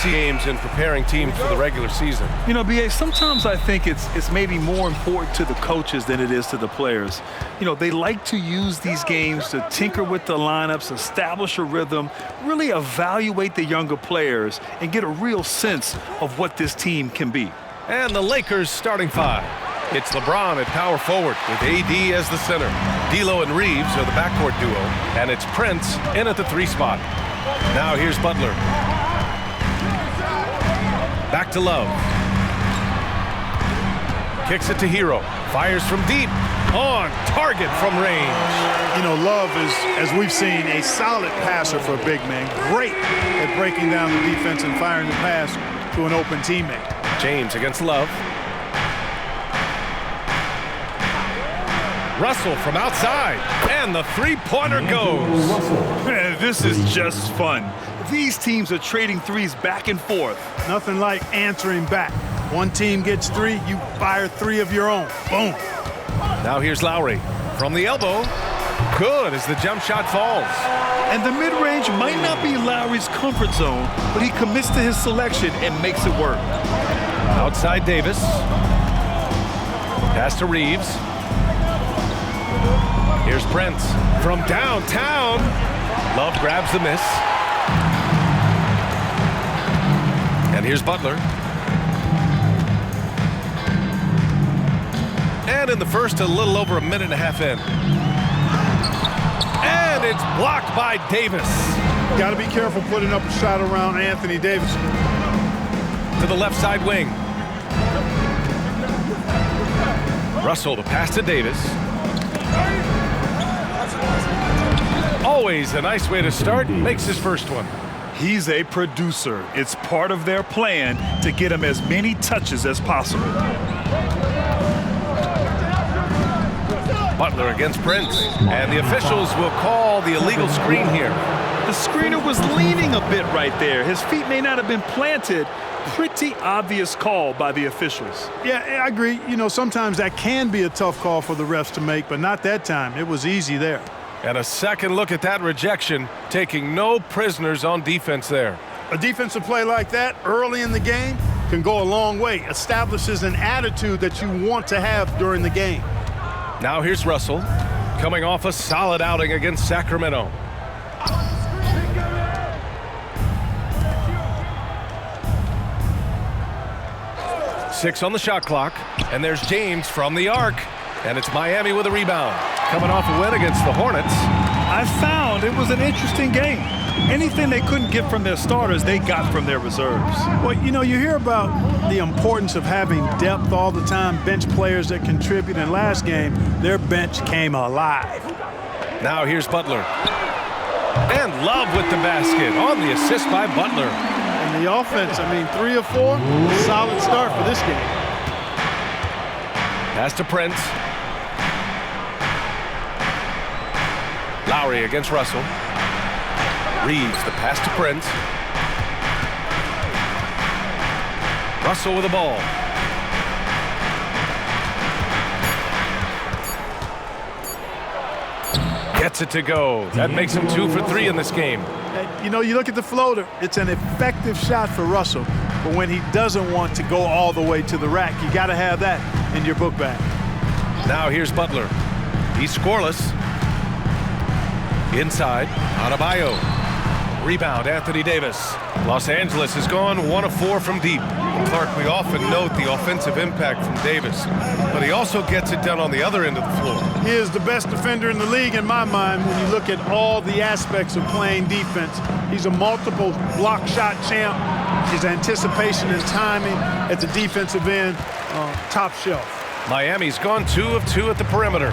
see games in preparing teams for the regular season. You know, BA, sometimes I think it's maybe more important to the coaches than it is to the players. You know, they like to use these games to tinker with the lineups, establish a rhythm, really evaluate the younger players, and get a real sense of what this team can be. And the Lakers starting five. It's LeBron at power forward with AD as the center. D'Lo and Reeves are the backcourt duo, and it's Prince in at the 3 spot. Now here's Butler. Back to Love. Kicks it to Hero. Fires from deep. On target from range. You know, Love is, as we've seen, a solid passer for a big man. Great at breaking down the defense and firing the pass to an open teammate. James against Love. Russell from outside, and the three-pointer goes. Man, this is just fun. These teams are trading threes back and forth. Nothing like answering back. One team gets 3, you fire 3 of your own. Boom. Now here's Lowry from the elbow. Good as the jump shot falls. And the mid-range might not be Lowry's comfort zone, but he commits to his selection and makes it work. Outside Davis. Pass to Reeves. Here's Prince from downtown. Love grabs the miss. And here's Butler. And in the first, a little over a minute and a half in. And it's blocked by Davis. Got to be careful putting up a shot around Anthony Davis. To the left side wing. Russell to pass to Davis. Always a nice way to start. Makes his first one. He's a producer. It's part of their plan to get him as many touches as possible. Butler against Prince. And the officials will call the illegal screen here. The screener was leaning a bit right there. His feet may not have been planted. Pretty obvious call by the officials. Yeah, I agree. You know, sometimes that can be a tough call for the refs to make, but not that time. It was easy there. And a second look at that rejection, taking no prisoners on defense there. A defensive play like that early in the game can go a long way. Establishes an attitude that you want to have during the game. Now here's Russell, coming off a solid outing against Sacramento. Six on the shot clock, and there's James from the arc. And it's Miami with a rebound. Coming off a win against the Hornets. I found it was an interesting game. Anything they couldn't get from their starters, they got from their reserves. Well, you know, you hear about the importance of having depth all the time, bench players that contribute. In last game, their bench came alive. Now here's Butler. And Love with the basket on the assist by Butler. And the offense, I mean, 3 of 4, solid start for this game. Pass to Prince. Lowry against Russell. Reeves the pass to Prince. Russell with the ball. Gets it to go. That makes him 2 for 3 in this game. You know, you look at the floater, it's an effective shot for Russell, but when he doesn't want to go all the way to the rack, you got to have that in your book bag. Now here's Butler. He's scoreless. Inside, Adebayo. Rebound, Anthony Davis. Los Angeles has gone 1 of 4 from deep. Clark, we often note the offensive impact from Davis, but he also gets it done on the other end of the floor. He is the best defender in the league in my mind when you look at all the aspects of playing defense. He's a multiple block shot champ. His anticipation and timing at the defensive end, top shelf. Miami's gone 2 of 2 at the perimeter.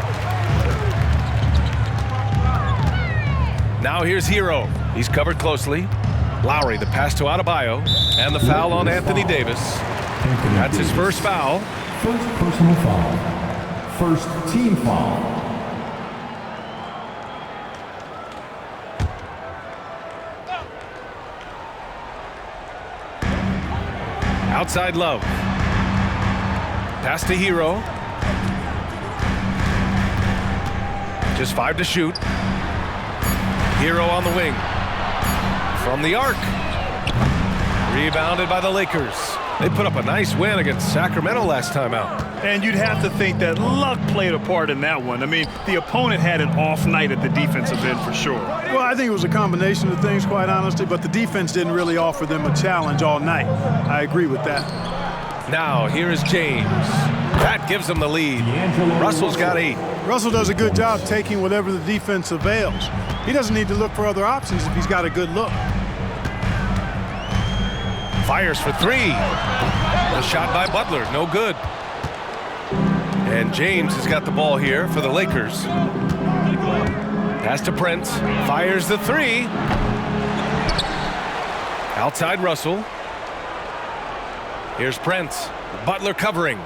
Now here's Hero. He's covered closely. Lowry, the pass to Adebayo, and the foul on Anthony Davis. That's his first foul. First personal foul. First team foul. Outside Love. Pass to Hero. Just 5 to shoot. Hero on the wing. From the arc. Rebounded by the Lakers. They put up a nice win against Sacramento last time out. And you'd have to think that luck played a part in that one. I mean, the opponent had an off night at the defensive end for sure. Well, I think it was a combination of things, quite honestly, but the defense didn't really offer them a challenge all night. I agree with that. Now, here is James. That gives them the lead. Russell's got 8. Russell does a good job taking whatever the defense avails. He doesn't need to look for other options if he's got a good look. Fires for 3. The shot by Butler, no good. And James has got the ball here for the Lakers. Pass to Prince. Fires the 3. Outside Russell. Here's Prince. Butler covering.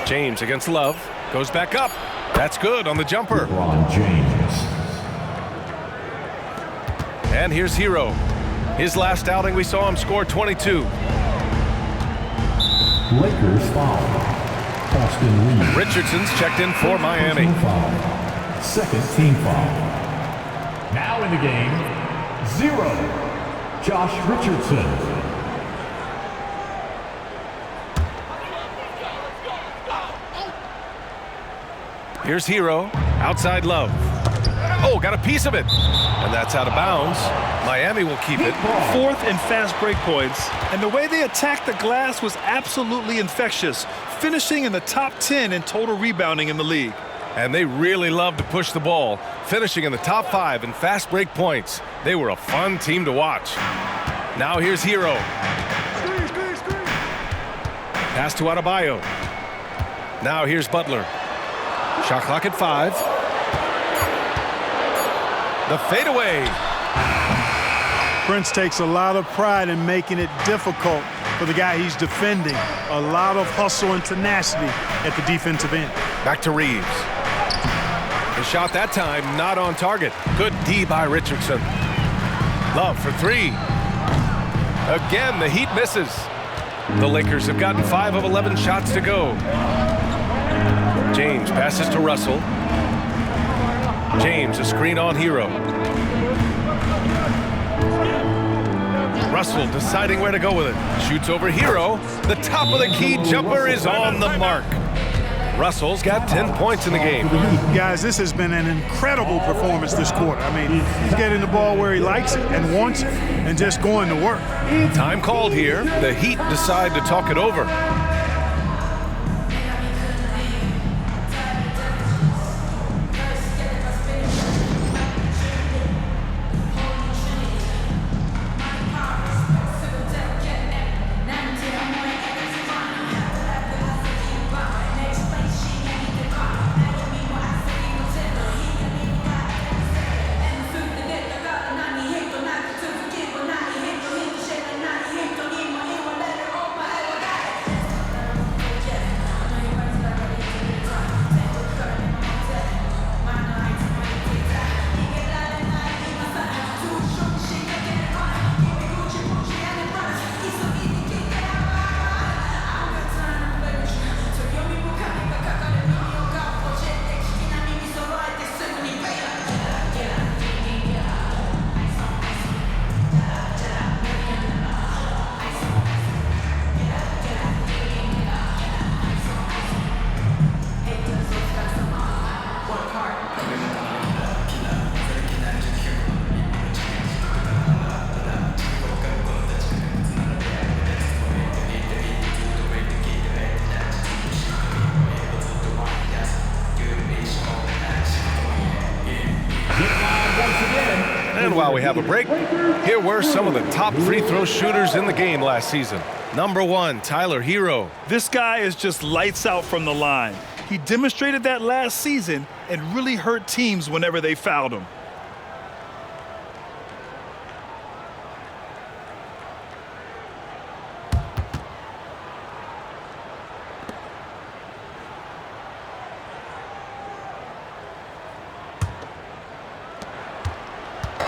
James against Love. Goes back up. That's good on the jumper. LeBron James. And here's Hero. His last outing, we saw him score 22. Lakers foul. Austin Reeves. Richardson's checked in for Miami. Foul. Second team foul. Now in the game, 0. Josh Richardson. Here's Hero. Outside Love. Oh, got a piece of it. And that's out of bounds. Miami will keep it. 4th and fast break points. And the way they attacked the glass was absolutely infectious, finishing in the top 10 in total rebounding in the league. And they really love to push the ball, finishing in the top 5 in fast break points. They were a fun team to watch. Now here's Hero. Pass to Adebayo. Now here's Butler. Shot clock at 5. The fadeaway. Prince takes a lot of pride in making it difficult for the guy he's defending. A lot of hustle and tenacity at the defensive end. Back to Reeves. The shot that time not on target. Good D by Richardson. Love for 3. Again, the Heat misses. The Lakers have gotten 5 of 11 shots to go. James passes to Russell. James, a screen on Hero. Russell deciding where to go with it. Shoots over Hero. The top of the key jumper is on the mark. Russell's got 10 points in the game. Guys, this has been an incredible performance this quarter. I mean, he's getting the ball where he likes it and wants it and just going to work. Time called here. The Heat decide to talk it over. And while we have a break, here were some of the top free throw shooters in the game last season. Number 1, Tyler Hero. This guy is just lights out from the line. He demonstrated that last season and really hurt teams whenever they fouled him.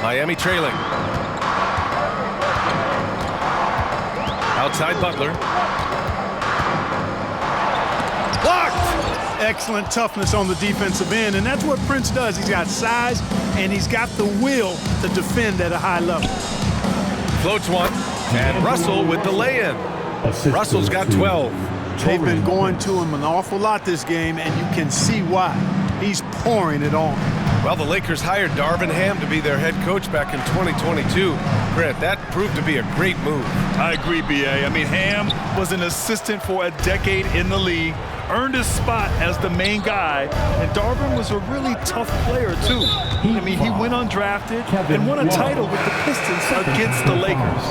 Miami trailing. Outside Butler. Blocked! Excellent toughness on the defensive end, and that's what Prince does. He's got size, and he's got the will to defend at a high level. Floats one, and Russell with the lay-in. Russell's got 12. They've been going to him an awful lot this game, and you can see why. He's pouring it on. Well, the Lakers hired Darvin Ham to be their head coach back in 2022. Grant, that proved to be a great move. I agree, B.A. I mean, Ham was an assistant for a decade in the league, earned his spot as the main guy, and Darvin was a really tough player, too. I mean, he went undrafted and won a title with the Pistons against the Lakers.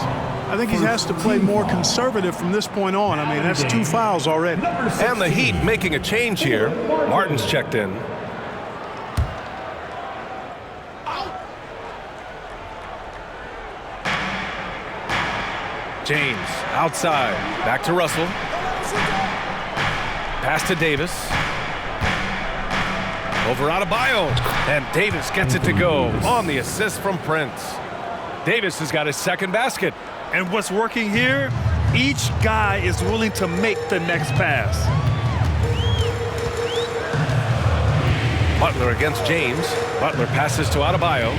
I think he has to play more conservative from this point on. I mean, that's 2 fouls already. And the Heat making a change here. Martin's checked in. James outside. Back to Russell. Pass to Davis. Over Adebayo. And Davis gets it to go on the assist from Prince. Davis has got his second basket. And what's working here, each guy is willing to make the next pass. Butler against James. Butler passes to Adebayo.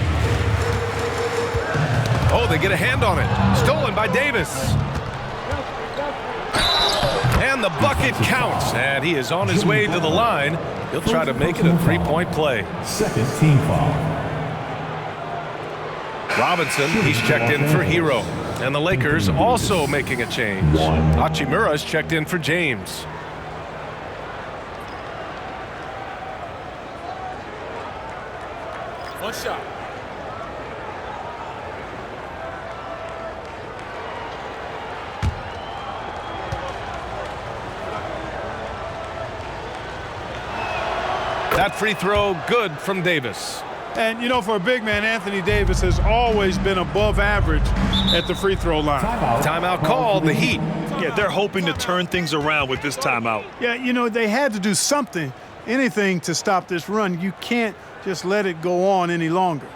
Oh, they get a hand on it. Stolen by Davis. And the bucket counts. And he is on his way to the line. He'll try to make it a three-point play. Second team foul. Robinson, he's checked in for Hero. And the Lakers also making a change. Hachimura's checked in for James. One shot. That free throw good from Davis. And, you know, for a big man, Anthony Davis has always been above average at the free throw line. Timeout called, the Heat. Yeah, they're hoping to turn things around with this timeout. Yeah, you know, they had to do something, anything to stop this run. You can't just let it go on any longer.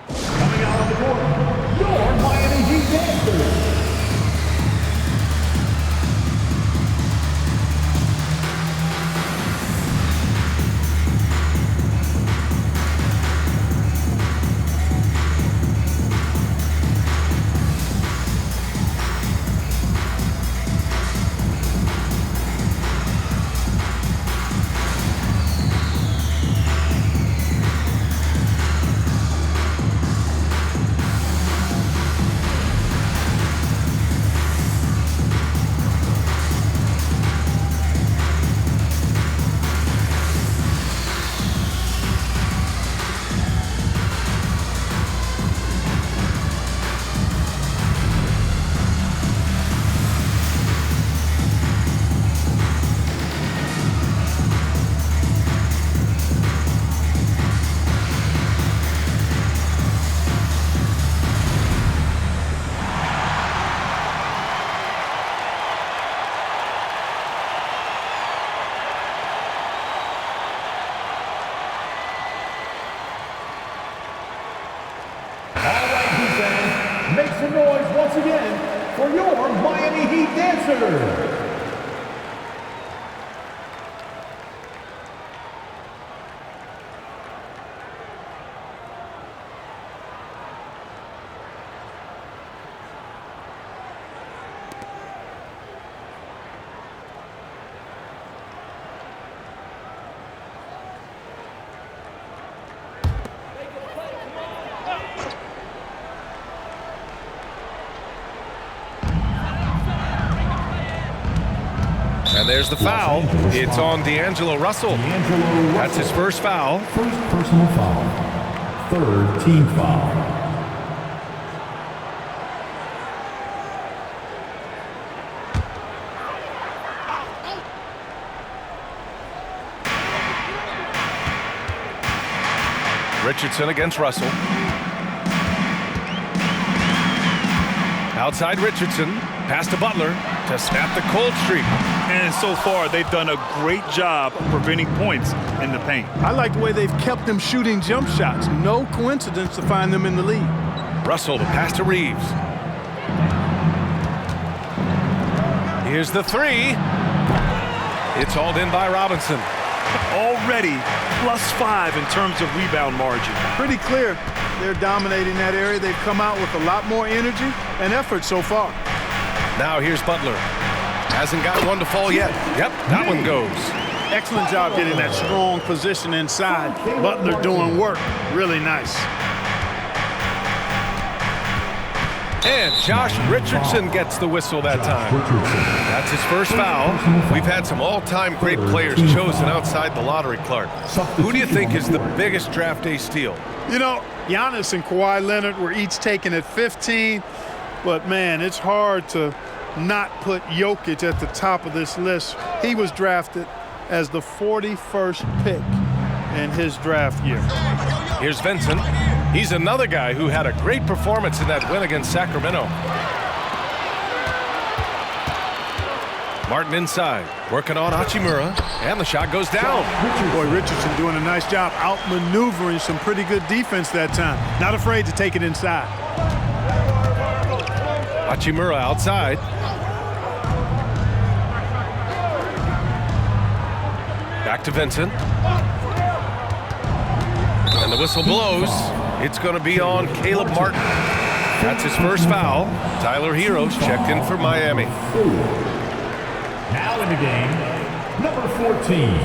Coming out on the court, your Miami Heat Dancers. Make some noise once again for your Miami Heat Dancers. And there's the foul. It's on D'Angelo Russell. That's his first foul. First personal foul. Third team foul. Richardson against Russell. Outside Richardson. Pass to Butler to snap the cold streak. And so far, they've done a great job of preventing points in the paint. I like the way they've kept them shooting jump shots. No coincidence to find them in the lead. Russell to pass to Reeves. Here's the three. It's hauled in by Robinson. Already +5 in terms of rebound margin. Pretty clear they're dominating that area. They've come out with a lot more energy and effort so far. Now here's Butler. Hasn't got one to fall yet. Yep, that one goes. Excellent job getting that strong position inside. Butler doing work. Really nice. And Josh Richardson gets the whistle that time. That's his first foul. We've had some all-time great players chosen outside the lottery, Clark. Who do you think is the biggest draft day steal? You know, Giannis and Kawhi Leonard were each taken at 15, but man, it's hard to not put Jokic at the top of this list. He was drafted as the 41st pick in his draft year. Here's Vincent. He's another guy who had a great performance in that win against Sacramento. Martin inside, working on Hachimura, and the shot goes down. Boy, Richardson doing a nice job outmaneuvering some pretty good defense that time. Not afraid to take it inside. Hachimura outside. Back to Vincent. And the whistle blows. It's going to be on Caleb Martin. That's his first foul. Tyler Hero's checked in for Miami. Now in the game, number 14,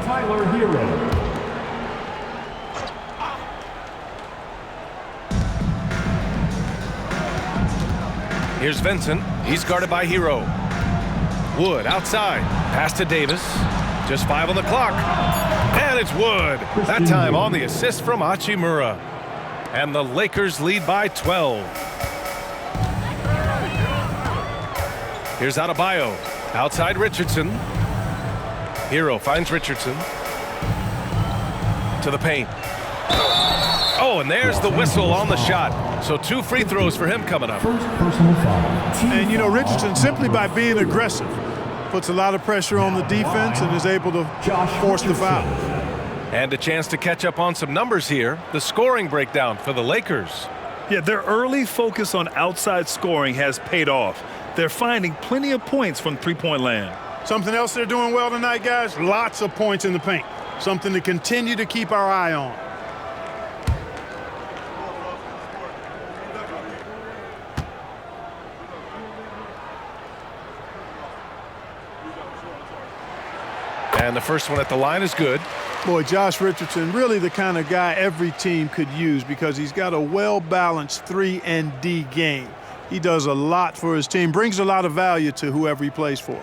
Tyler Hero. Here's Vincent. He's guarded by Hero. Wood outside. Pass to Davis. Just 5 on the clock. And it's Wood. That time on the assist from Hachimura. And the Lakers lead by 12. Here's Adebayo. Outside Richardson. Hero finds Richardson. To the paint. Oh, and there's the whistle on the shot. So 2 free throws for him coming up. First personal foul. And you know, Richardson, simply by being aggressive, puts a lot of pressure on the defense and is able to force the foul. And a chance to catch up on some numbers here. The scoring breakdown for the Lakers. Yeah, their early focus on outside scoring has paid off. They're finding plenty of points from three-point land. Something else they're doing well tonight, guys, lots of points in the paint. Something to continue to keep our eye on. And the first one at the line is good. Boy, Josh Richardson, really the kind of guy every team could use because he's got a well-balanced 3 and D game. He does a lot for his team, brings a lot of value to whoever he plays for.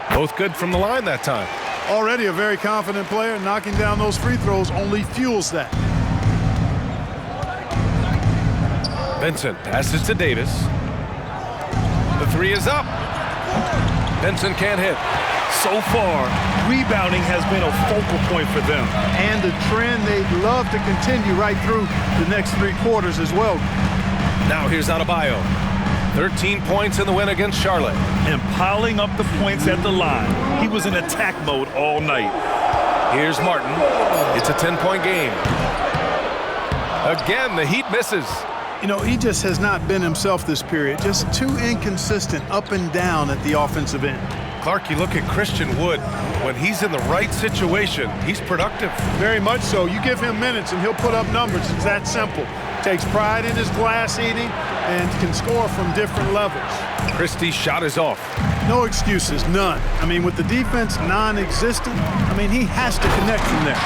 Both good from the line that time. Already a very confident player. Knocking down those free throws only fuels that. Vincent passes to Davis. The 3 is up. Vincent can't hit. So far, rebounding has been a focal point for them. And a trend they'd love to continue right through the next 3 quarters as well. Now here's Adebayo. 13 points in the win against Charlotte. And piling up the points at the line. He was in attack mode all night. Here's Martin. It's a 10-point game. Again, the Heat misses. You know, he just has not been himself this period. Just too inconsistent up and down at the offensive end. Clark, you look at Christian Wood. When he's in the right situation, he's productive. Very much so. You give him minutes and he'll put up numbers. It's that simple. Takes pride in his glass eating and can score from different levels. Christie's shot is off. No excuses, none. I mean, with the defense non-existent, I mean, he has to connect from there.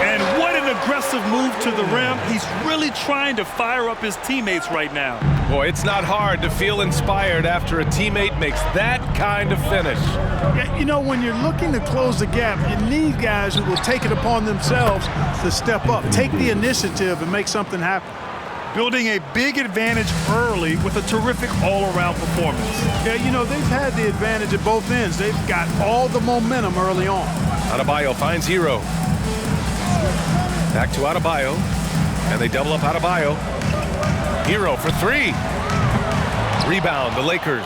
And what an aggressive move to the rim. He's really trying to fire up his teammates right now. Boy, it's not hard to feel inspired after a teammate makes that kind of finish. Yeah, you know, when you're looking to close the gap, you need guys who will take it upon themselves to step up, take the initiative and make something happen. building a big advantage early with a terrific all-around performance. Yeah, you know, they've had the advantage at both ends. They've got all the momentum early on. Adebayo finds Hero. Back to Adebayo. And they double up Adebayo. Hero for three. Rebound, the Lakers.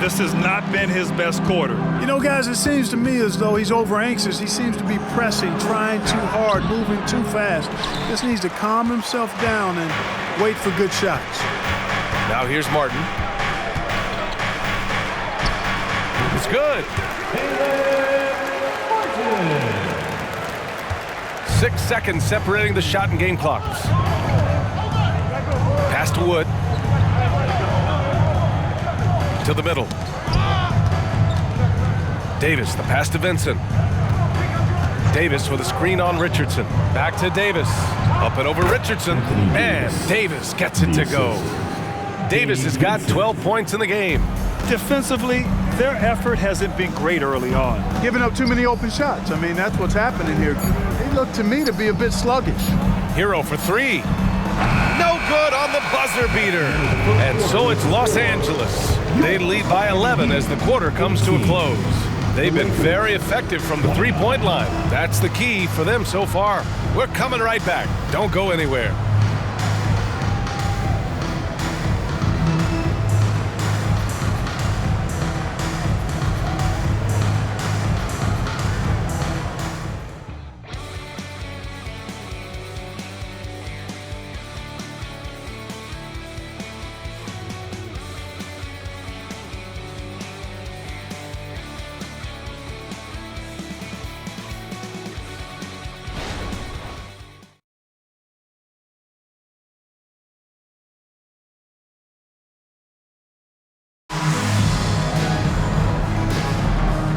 This has not been his best quarter. You know, guys, it seems to me as though he's over anxious. He seems to be pressing, trying too hard, moving too fast. Just needs to calm himself down and wait for good shots. Now here's Martin. It's good. 6 seconds separating the shot and game clocks. Pass to Wood. To the middle. Davis, the pass to Vincent. Davis with a screen on Richardson. Back to Davis. Up and over Richardson. And Davis gets it to go. Davis has got 12 points in the game. Defensively, their effort hasn't been great early on. Giving up too many open shots. I mean, that's what's happening here. They look to me to be a bit sluggish. Hero for three. No good on the buzzer beater. And so it's Los Angeles. They lead by 11 as the quarter comes to a close. They've been very effective from the three-point line. That's the key for them so far. We're coming right back. Don't go anywhere.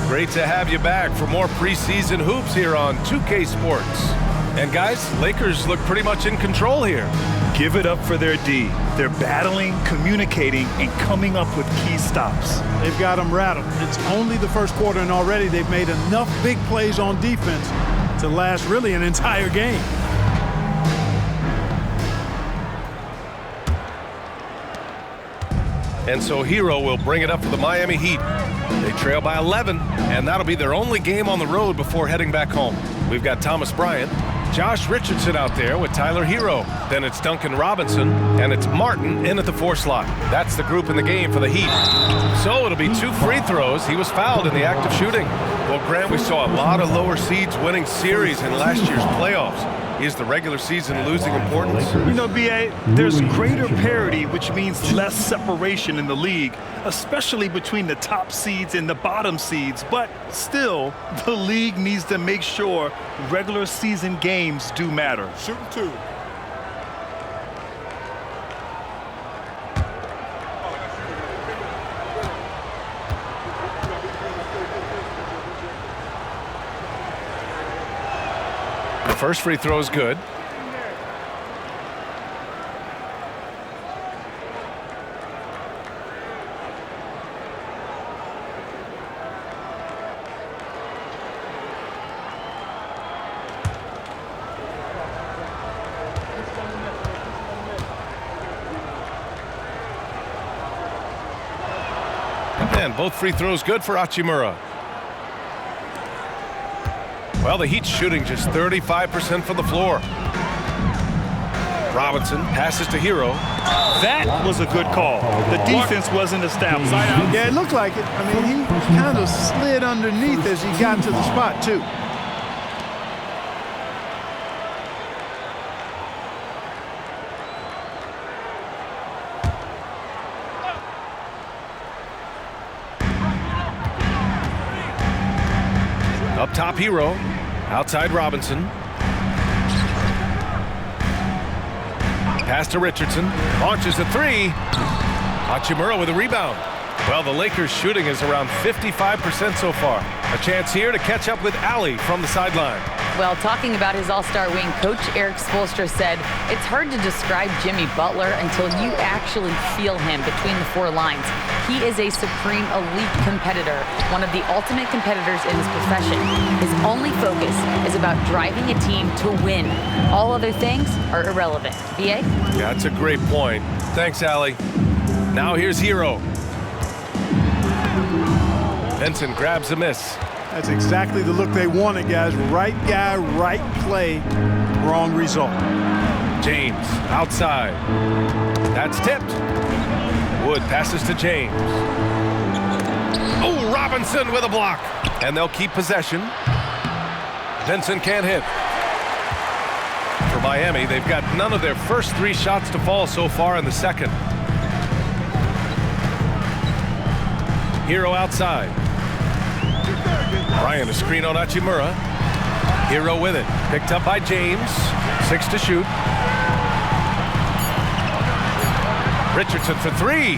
Great to have you back for more preseason hoops here on 2K Sports. And guys, Lakers look pretty much in control here. Give it up for their D. They're battling, communicating, and coming up with key stops. They've got them rattled. It's only the first quarter, and already they've made enough big plays on defense to last really an entire game. And so Hero will bring it up for the Miami Heat. They trail by 11, and that'll be their only game on the road before heading back home. We've got Thomas Bryant, Josh Richardson out there with Tyler Hero. Then it's Duncan Robinson, and it's Martin in at the 4 slot. That's the group in the game for the Heat. So it'll be 2 free throws. He was fouled in the act of shooting. Well, Grant, we saw a lot of lower seeds winning series in last year's playoffs. Is the regular season losing importance? You know, B.A., there's greater parity, which means less separation in the league, especially between the top seeds and the bottom seeds. But still, the league needs to make sure regular season games do matter. Shooting 2. First free throw is good. And both free throws good for Hachimura. Well, the Heat's shooting just 35% from the floor. Robinson passes to Hero. That was a good call. The defense wasn't established. Yeah, it looked like it. I mean, he kind of slid underneath as he got to the spot, too. Up top, Hero. Outside, Robinson. Pass to Richardson. Launches a 3. Hachimura with a rebound. Well, the Lakers' shooting is around 55% so far. A chance here to catch up with Ali from the sideline. Well, talking about his all-star wing, Coach Eric Spoelstra said, it's hard to describe Jimmy Butler until you actually feel him between the four lines. He is a supreme elite competitor, one of the ultimate competitors in his profession. His only focus is about driving a team to win. All other things are irrelevant. VA? Yeah, that's a great point. Thanks, Allie. Now here's Hero. Vincent grabs a miss. That's exactly the look they wanted, guys. Right guy, right play, wrong result. James outside. That's tipped. Wood passes to James. Oh, Robinson with a block. And they'll keep possession. Vincent can't hit. For Miami, they've got none of their first three shots to fall so far in the second. Hero outside. Bryant a screen on Hachimura. Hero with it. Picked up by James. 6 to shoot. Richardson for three.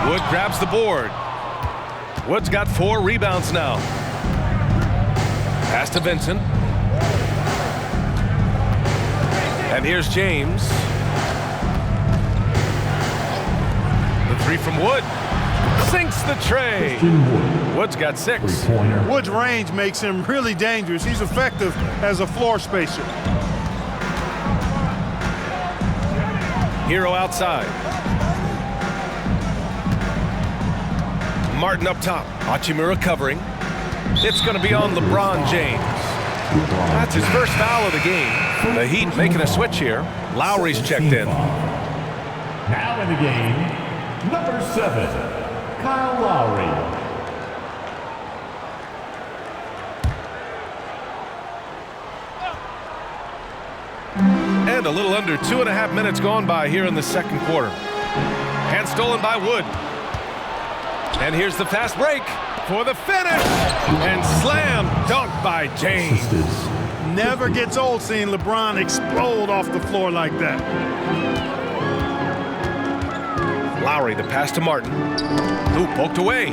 Wood grabs the board. Wood's got 4 rebounds now. Pass to Vincent. And here's James. The three from Wood. Sinks the tray. Wood's got 6. Wood's range makes him really dangerous. He's effective as a floor spacer. Hero outside. Martin up top. Hachimura covering. It's going to be on LeBron James. That's his first foul of the game. The Heat making a switch here. Lowry's checked in. Now in the game, number 7, Kyle Lowry. And a little under 2.5 minutes gone by here in the second quarter. Hand stolen by Wood. And here's the fast break for the finish. And slam dunk by James. Never gets old seeing LeBron explode off the floor like that. Lowry, the pass to Martin. Who poked away.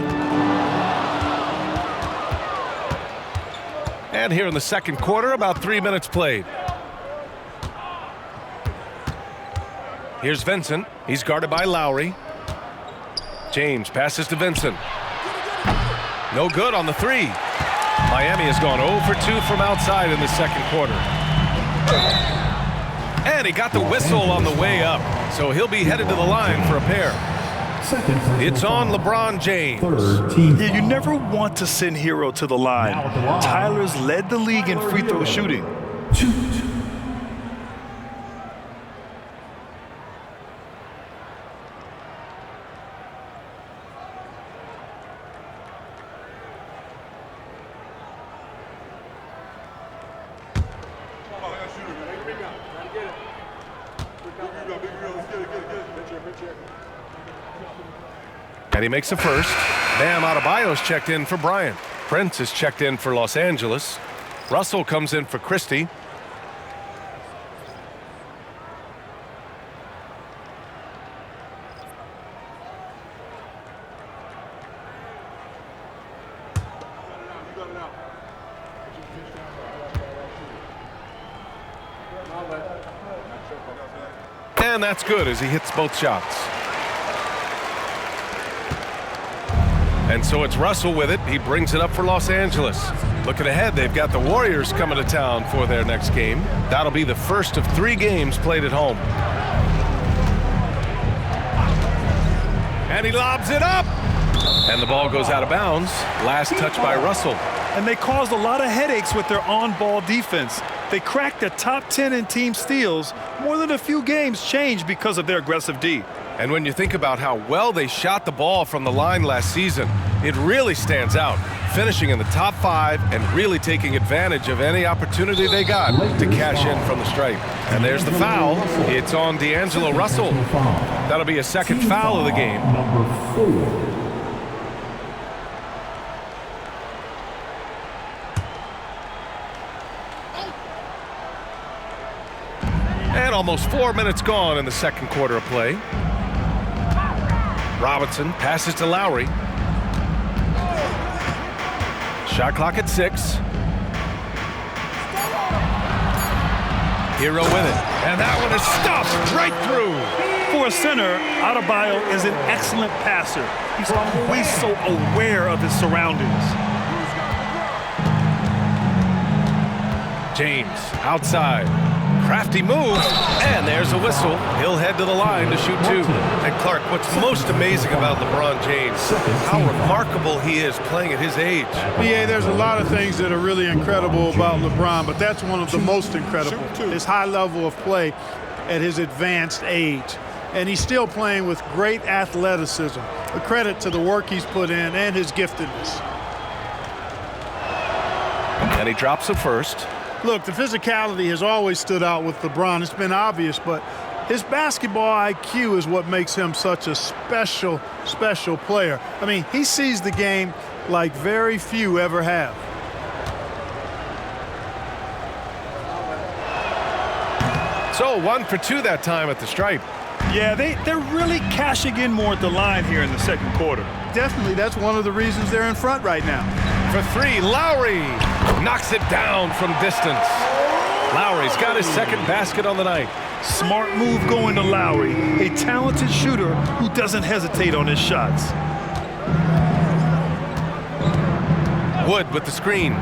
And here in the second quarter, about 3 minutes played. Here's Vincent. He's guarded by Lowry. James passes to Vincent. No good on the three. Miami has gone 0 for 2 from outside in the second quarter. And he got the whistle on the way up, so he'll be headed to the line for a pair. It's on LeBron James. Yeah, you never want to send Hero to the line. Tyler's led the league in free throw shooting. And he makes a first. Bam Adebayo's checked in for Bryant. Prince is checked in for Los Angeles. Russell comes in for Christie. And that's good as he hits both shots. And so it's Russell with it. He brings it up for Los Angeles. Looking ahead, they've got the Warriors coming to town for their next game. That'll be the first of 3 games played at home. And he lobs it up. And the ball goes out of bounds. Last touch by Russell. And they caused a lot of headaches with their on-ball defense. They cracked the top 10 in team steals. More than a few games changed because of their aggressive D. And when you think about how well they shot the ball from the line last season, it really stands out, finishing in the top 5 and really taking advantage of any opportunity they got to cash in from the stripe. And there's the foul. It's on D'Angelo Russell. That'll be a second foul of the game. Number 4. And almost 4 minutes gone in the second quarter of play. Robinson passes to Lowry. Shot clock at 6. Hero with it. And that one is stuffed right through. For a center, Adebayo is an excellent passer. He's always so aware of his surroundings. James outside. Crafty move, and there's a whistle. He'll head to the line to shoot 2. And Clark, what's most amazing about LeBron James, how remarkable he is playing at his age. Yeah, there's a lot of things that are really incredible about LeBron, but that's one of the most incredible. His high level of play at his advanced age. And he's still playing with great athleticism. A credit to the work he's put in and his giftedness. And he drops it first. Look, the physicality has always stood out with LeBron. It's been obvious, but his basketball IQ is what makes him such a special, special player. I mean, he sees the game like very few ever have. So 1 for 2 that time at the stripe. Yeah, they're really cashing in more at the line here in the second quarter. Definitely, that's one of the reasons they're in front right now. For 3, Lowry knocks it down from distance. Lowry's got his second basket on the night. Smart move going to Lowry, a talented shooter who doesn't hesitate on his shots. Wood with the screen.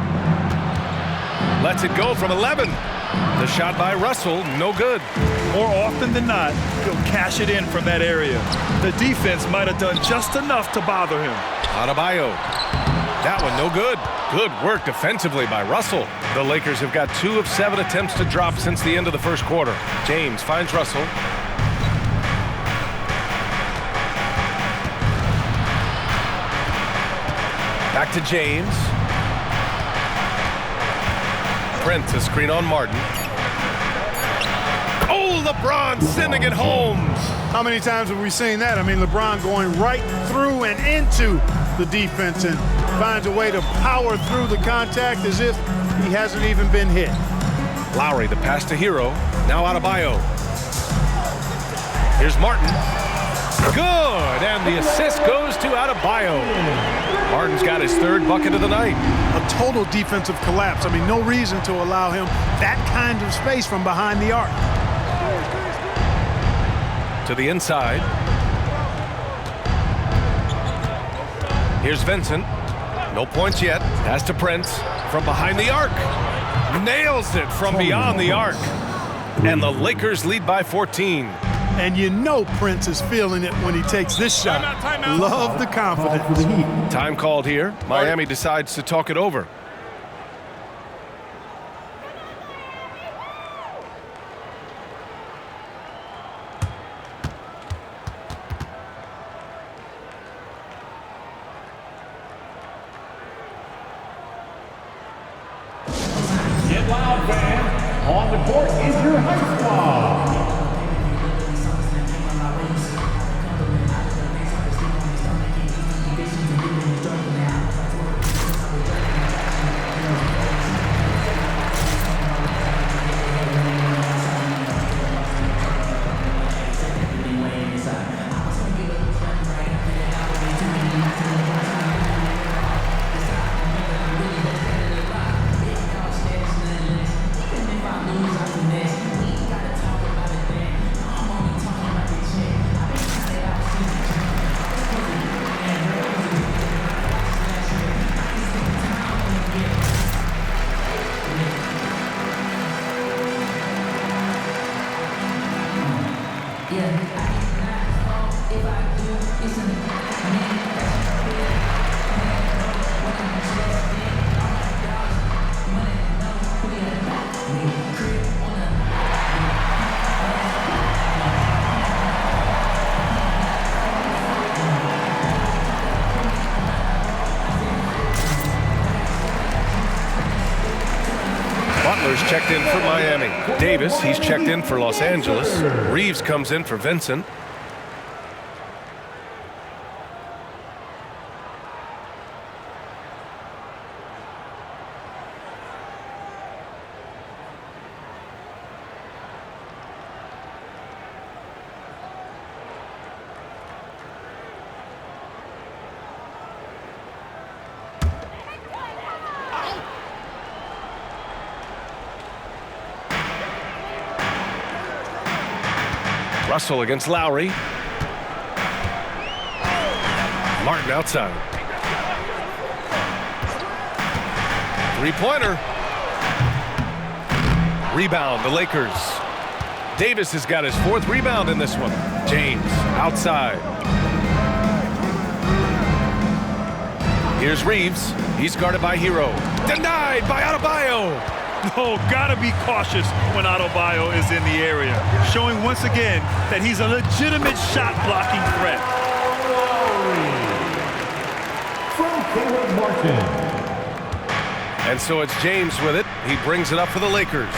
Lets it go from 11. The shot by Russell, no good. More often than not, he'll cash it in from that area. The defense might have done just enough to bother him. Adebayo. That one no good. Good work defensively by Russell. The Lakers have got 2 of 7 attempts to drop since the end of the first quarter. James finds Russell. Back to James. Prince, a screen on Martin. Oh, LeBron sending it home. How many times have we seen that? I mean, LeBron going right through and into the defense and finds a way to power through the contact as if he hasn't even been hit. Lowry, the pass to Hero. Now Adebayo. Here's Martin. Good, and the assist goes to Adebayo. Martin's got his 3rd bucket of the night. A total defensive collapse. I mean, no reason to allow him that kind of space from behind the arc. To the inside. Here's Vincent. No points yet. Pass to Prince from behind the arc. Nails it from beyond the arc. And the Lakers lead by 14. And you know Prince is feeling it when he takes this shot. Timeout. Love the confidence. Time called here. Miami decides to talk it over. Get loud, fans. On the court is your high squad. Butler's checked in for Miami. Davis, he's checked in for Los Angeles. Reeves comes in for Vincent. Russell against Lowry. Martin outside. Three-pointer. Rebound, the Lakers. Davis has got his 4th rebound in this one. James outside. Here's Reeves. He's guarded by Hero. Denied by Adebayo. Oh, gotta be cautious when Adebayo is in the area, showing once again that he's a legitimate shot-blocking threat. From Caleb Martin. And so it's James with it. He brings it up for the Lakers.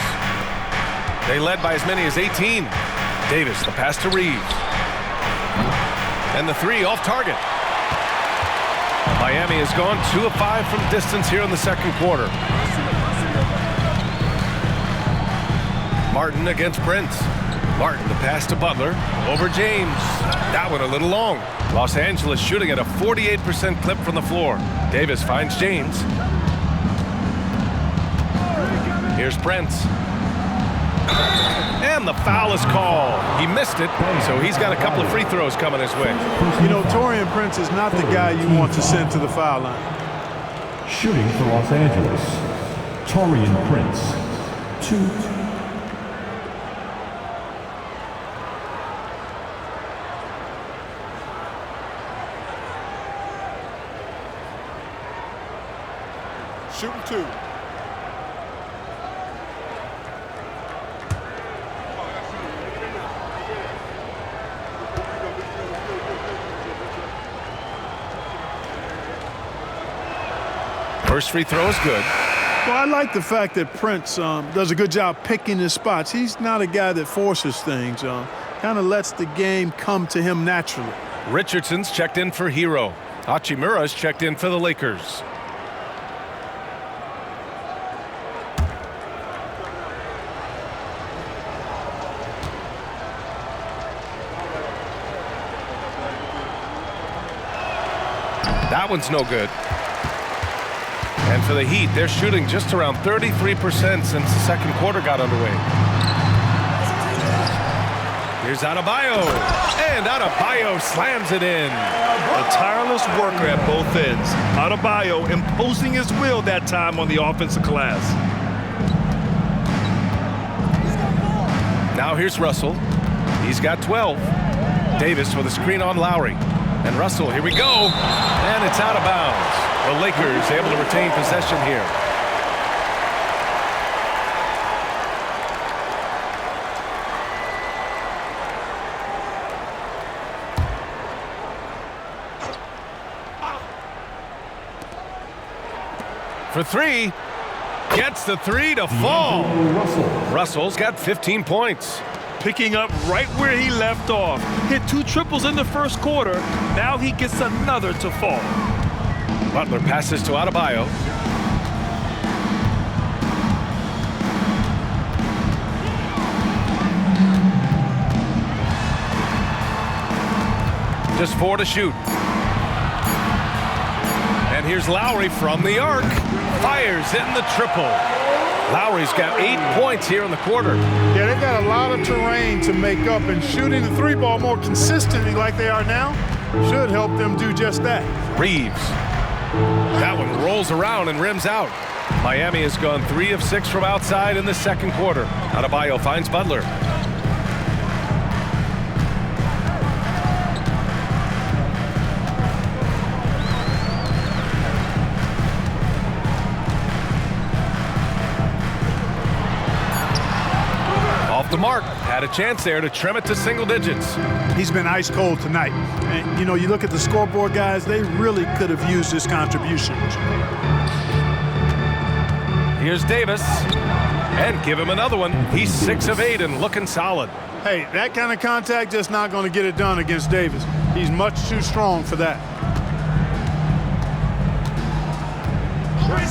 They led by as many as 18. Davis, the pass to Reeves. And the 3 off target. Miami has gone 2 of 5 from distance here in the second quarter. Martin against Prince. Martin, the pass to Butler. Over James. That one a little long. Los Angeles shooting at a 48% clip from the floor. Davis finds James. Here's Prince. And the foul is called. He missed it, so he's got a couple of free throws coming his way. You know, Taurean Prince is not the guy you want to send to the foul line. Shooting for Los Angeles, Taurean Prince. 2. Shooting 2. First free throw is good. Well, I like the fact that Prince does a good job picking his spots. He's not a guy that forces things. Kind of lets the game come to him naturally. Richardson's checked in for Hero. Hachimura's checked in for the Lakers. That one's no good. And for the Heat, they're shooting just around 33% since the second quarter got underway. Here's Adebayo. And Adebayo slams it in. A tireless worker at both ends. Adebayo imposing his will that time on the offensive glass. Now here's Russell. He's got 12. Davis with a screen on Lowry. And Russell, here we go. And it's out of bounds. The Lakers able to retain possession here. For 3. Gets the 3 to fall. Russell's got 15 points. Picking up right where he left off. Hit 2 triples in the first quarter. Now he gets another to fall. Butler passes to Adebayo. Just 4 to shoot. And here's Lowry from the arc. Fires in the triple. Lowry's got 8 points here in the quarter. Yeah, they've got a lot of terrain to make up, and shooting the 3-ball more consistently like they are now should help them do just that. Reeves. That one rolls around and rims out. Miami has gone 3 of 6 from outside in the second quarter. Adebayo finds Butler. The mark had a chance there to trim it to single digits. He's been ice cold tonight. And, you know, you look at the scoreboard, guys, they really could have used his contribution. Here's Davis. And give him another one. He's 6 of 8 and looking solid. Hey, that kind of contact just not going to get it done against Davis. He's much too strong for that.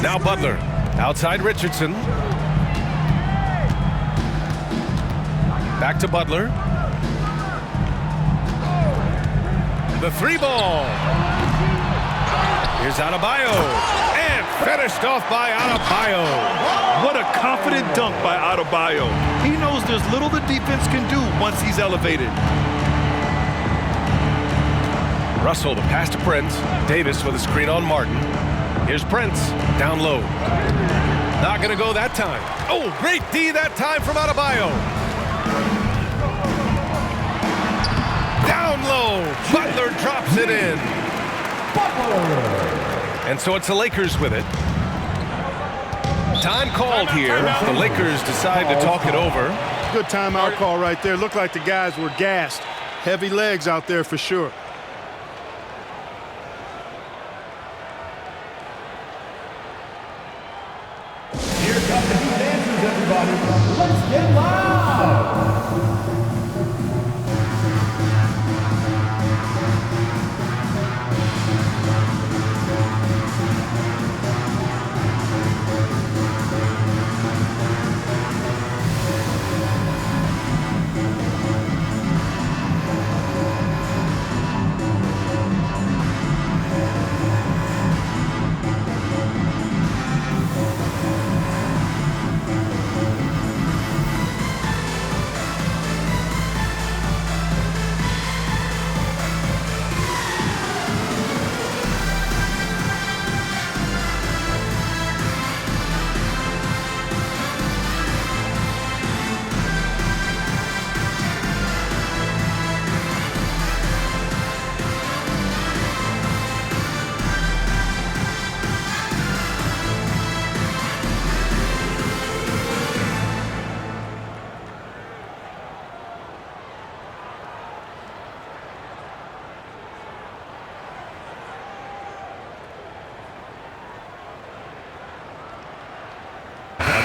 Now Butler. Outside Richardson. Back to Butler. The 3-ball. Here's Adebayo. And finished off by Adebayo. What a confident dunk by Adebayo. He knows there's little the defense can do once he's elevated. Russell, the pass to Prince. Davis with a screen on Martin. Here's Prince, down low. Not going to go that time. Oh, great D that time from Adebayo. Down low. Butler drops it in. And so it's the Lakers with it. Time called here. The Lakers decide to talk it over. Good timeout call right there. Looked like the guys were gassed. Heavy legs out there for sure. Here come the Heat dancers, everybody. Let's get loud.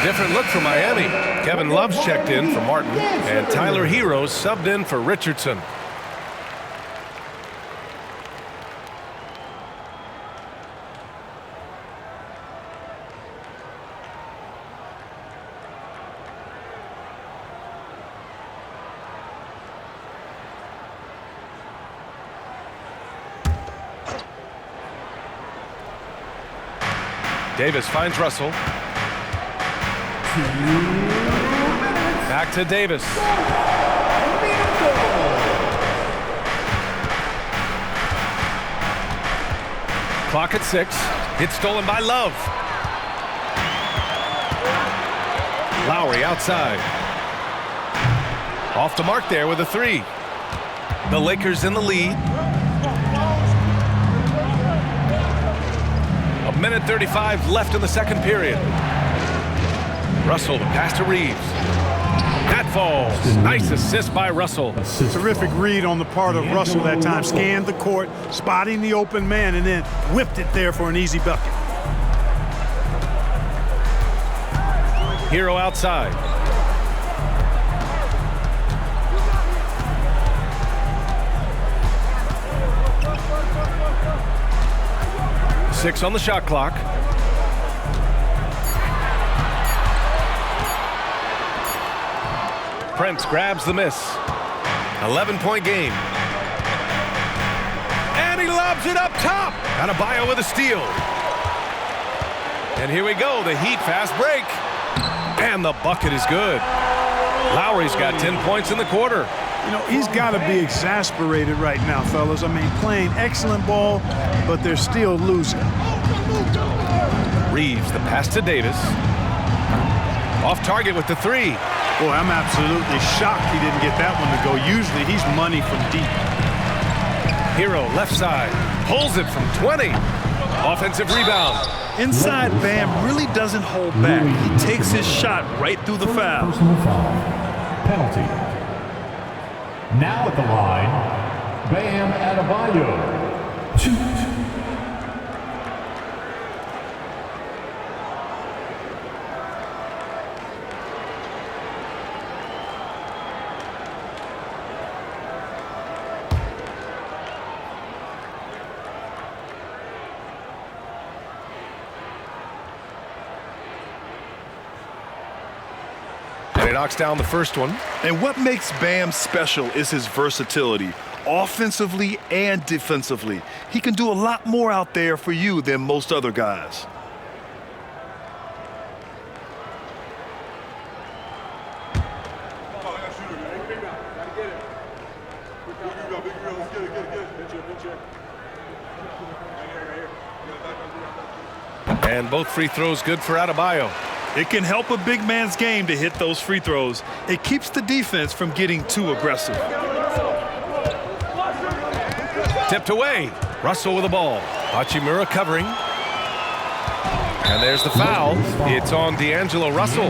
Different look for Miami. Kevin Love's checked in for Martin, and Tyler Hero's subbed in for Richardson. Davis finds Russell. Back to Davis. Clock at 6. It's stolen by Love. Lowry outside. Off the mark there with a 3. The Lakers in the lead. A minute 35 left in the second period. Russell, the pass to Reeves. That falls. Nice assist by Russell. Terrific read on the part of Russell that time. Scanned the court, spotting the open man, and then whipped it there for an easy bucket. Hero outside. Six on the shot clock. Prince grabs the miss. 11-point game. And he lobs it up top. Adebayo with a steal. And here we go, the Heat fast break. And the bucket is good. Lowry's got 10 points in the quarter. You know, he's got to be exasperated right now, fellas. I mean, playing excellent ball, but they're still losing. Reeves, the pass to Davis. Off target with the 3. Boy, I'm absolutely shocked he didn't get that one to go. Usually he's money from deep. Hero left side. Pulls it from 20. Offensive rebound. Inside, Bam really doesn't hold back. He takes his shot right through the foul. Personal foul. Penalty. Now at the line, Bam Adebayo. 2. And he knocks down the first one. And what makes Bam special is his versatility, offensively and defensively. He can do a lot more out there for you than most other guys. And both free throws good for Adebayo. It can help a big man's game to hit those free throws. It keeps the defense from getting too aggressive. Tipped away. Russell with the ball. Hachimura covering. And there's the foul. It's on D'Angelo Russell.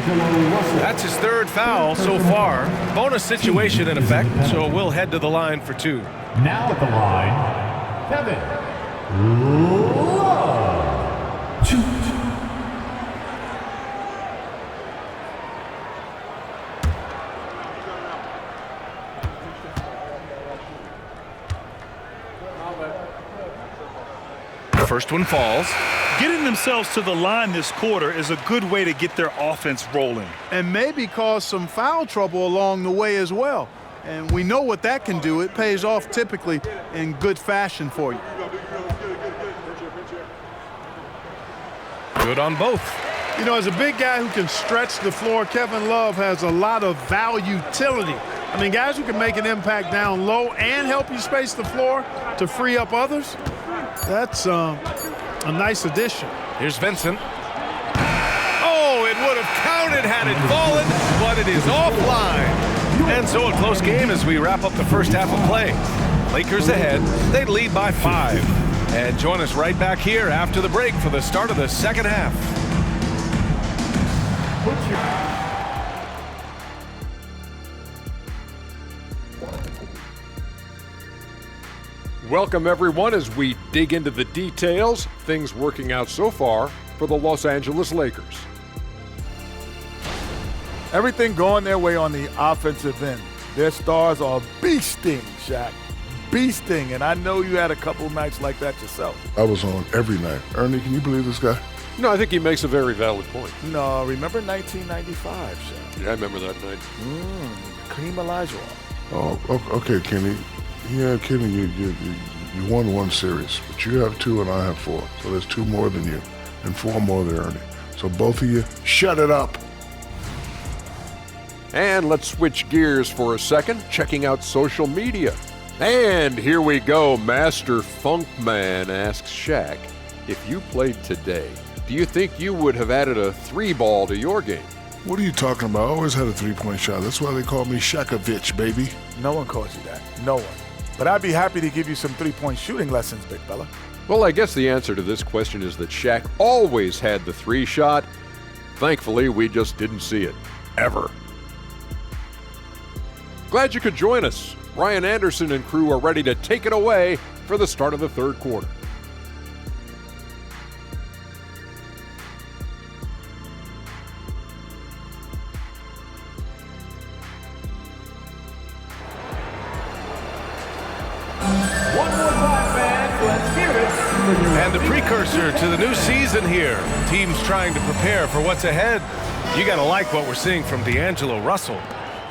That's his third foul so far. Bonus situation in effect, so we'll head to the line for two. Now at the line, Kevin Love. First one falls. Getting themselves to the line this quarter is a good way to get their offense rolling. And maybe cause some foul trouble along the way as well. And we know what that can do. It pays off typically in good fashion for you. Good on both. You know, as a big guy who can stretch the floor, Kevin Love has a lot of utility. I mean, guys who can make an impact down low and help you space the floor to free up others, that's a nice addition. Here's Vincent. Oh, it would have counted had it fallen, but it is offline. And so a close game as we wrap up the first half of play. Lakers ahead. They lead by 5. And join us right back here after the break for the start of the second half. Welcome, everyone, as we dig into the details. Things working out so far for the Los Angeles Lakers. Everything going their way on the offensive end. Their stars are beasting, Shaq. Beasting. And I know you had a couple nights like that yourself. I was on every night. Ernie, can you believe this guy? No, I think he makes a very valid point. No, remember 1995, Shaq? Yeah, I remember that night. Kareem Olajuwon. Oh, okay, Kenny. Yeah, Kenny, you won one series, but you have 2 and I have 4. So there's 2 more than you and 4 more than Ernie. So both of you, shut it up. And let's switch gears for a second, checking out social media. And here we go. Master Funkman asks Shaq, if you played today, do you think you would have added a 3-ball to your game? What are you talking about? I always had a 3-point shot. That's why they call me Shakovich, baby. No one calls you that. No one. But I'd be happy to give you some 3-point shooting lessons, big fella. Well, I guess the answer to this question is that Shaq always had the 3-shot. Thankfully, we just didn't see it. Ever. Glad you could join us. Ryan Anderson and crew are ready to take it away for the start of the third quarter. And the precursor to the new season here. Teams trying to prepare for what's ahead. You got to like what we're seeing from D'Angelo Russell.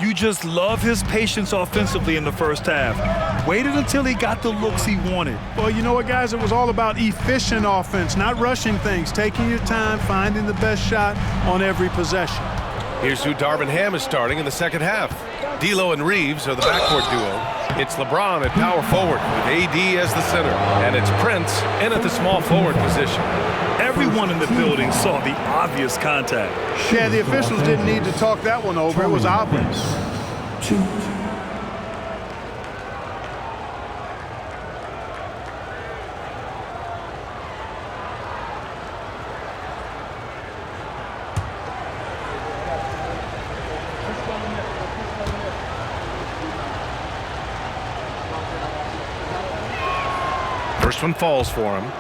You just love his patience offensively in the first half. Waited until he got the looks he wanted. Well, you know what, guys? It was all about efficient offense, not rushing things, taking your time, finding the best shot on every possession. Here's who Darvin Ham is starting in the second half. D'Lo and Reeves are the backcourt duo. It's LeBron at power forward with AD as the center. And it's Prince in at the small forward position. Everyone in the building saw the obvious contact. Yeah, the officials didn't need to talk that one over. It was obvious. First one falls for him.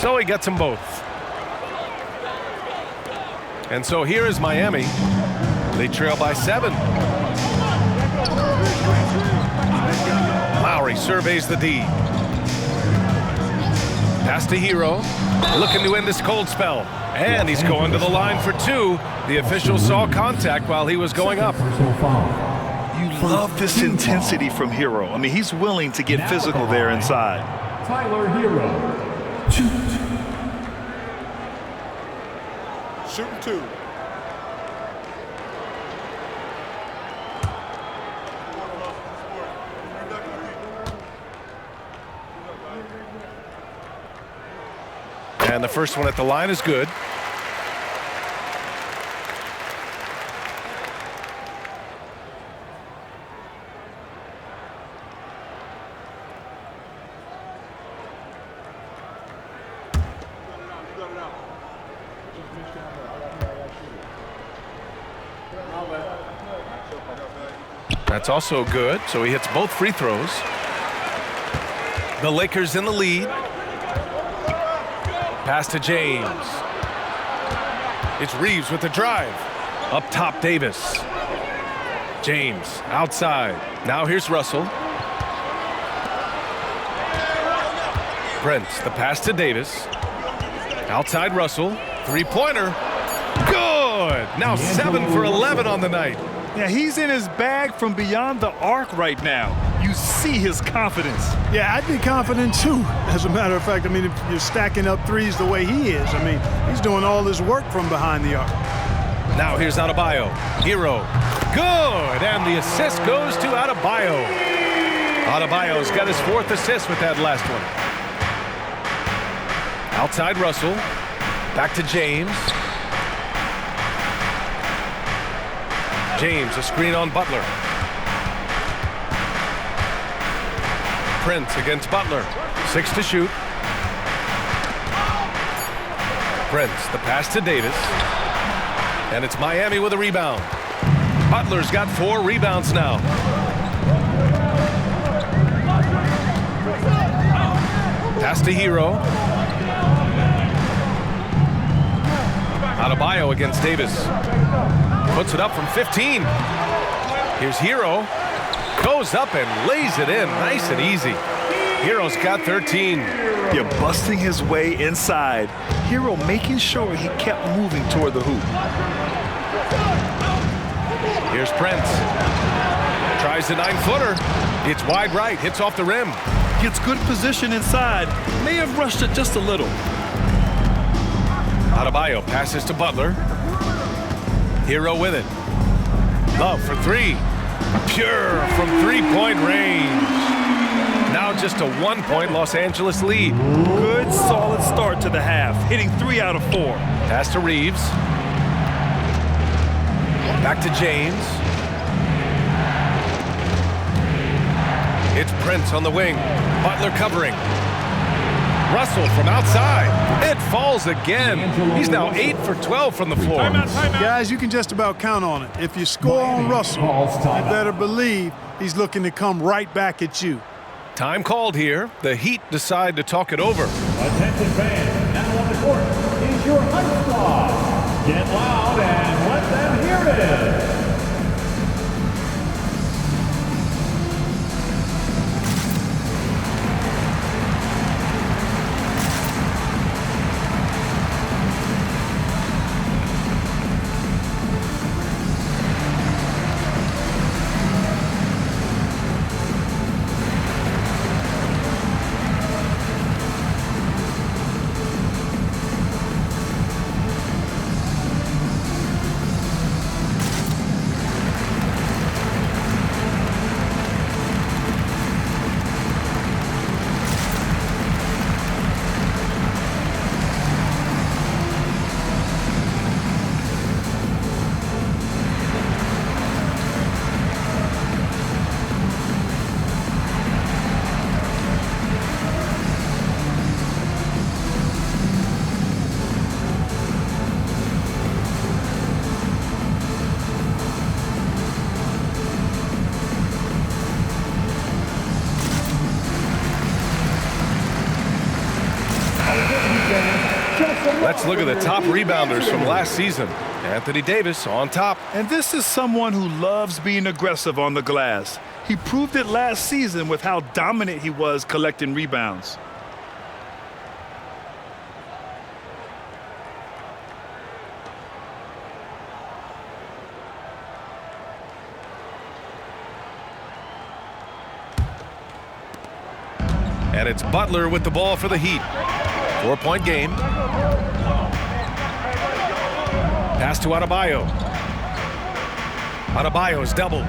So he gets them both. And so here is Miami. They trail by 7. Lowry surveys the D. Pass to Hero. looking to end this cold spell. And he's going to the line for two. The official saw contact while he was going up. You love this intensity from Hero. I mean, he's willing to get physical there inside. Tyler Hero. Shoot. Shooting two. And the first one at the line is good. That's also good, so he hits both free throws. The Lakers in the lead. Pass to James. It's Reeves with the drive. Up top, Davis. James outside. Now here's Russell. Prince, the pass to Davis. Outside Russell. Three-pointer. Good! Now 7 for 11 on the night. Yeah, he's in his bag from beyond the arc right now. You see his confidence. Yeah, I'd be confident too, as a matter of fact. I mean, if you're stacking up threes the way he is, I mean, he's doing all this work from behind the arc. Now here's Adebayo. Hero. Good! And the assist goes to Adebayo. Adebayo's got his 4th assist with that last one. Outside Russell. Back to James. James, a screen on Butler. Prince against Butler. 6 to shoot. Prince, the pass to Davis. And it's Miami with a rebound. Butler's got 4 rebounds now. Pass to Hero. Adebayo against Davis. Puts it up from 15. Here's Hero. Goes up and lays it in. Nice and easy. Hero's got 13. You're busting his way inside. Hero making sure he kept moving toward the hoop. Here's Prince. Tries the 9-footer. It's wide right. Hits off the rim. Gets good position inside. May have rushed it just a little. Adebayo passes to Butler. Hero with it. Love for 3. Pure from 3-point range. Now just a 1-point Los Angeles lead. Good, solid start to the half, hitting 3 out of 4. Pass to Reeves. Back to James. It's Prince on the wing. Butler covering. Russell from outside. It falls again. He's now 8 for 12 from the floor. Guys, you can just about count on it. If you score on Russell, you better believe he's looking to come right back at you. Time called here. The Heat decide to talk it over. Attention fans, now on the court is your Ice Squad. Get loud and let them hear it. Let's look at the top rebounders from last season. Anthony Davis on top. And this is someone who loves being aggressive on the glass. He proved it last season with how dominant he was collecting rebounds. And it's Butler with the ball for the Heat. 4-point game. Pass to Adebayo. Adebayo's double.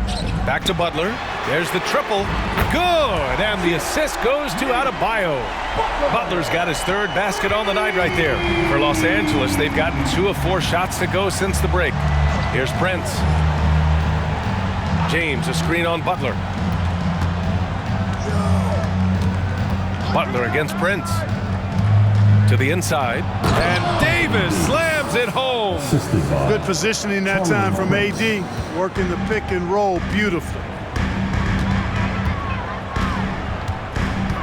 Back to Butler. There's the triple. Good. And the assist goes to Adebayo. Butler's got his third basket on the night right there. For Los Angeles, they've gotten 2 of 4 shots to go since the break. Here's Prince. James, a screen on Butler. Butler against Prince. To the inside. And Davis slams it home. Good positioning that time from AD. Working the pick and roll beautifully.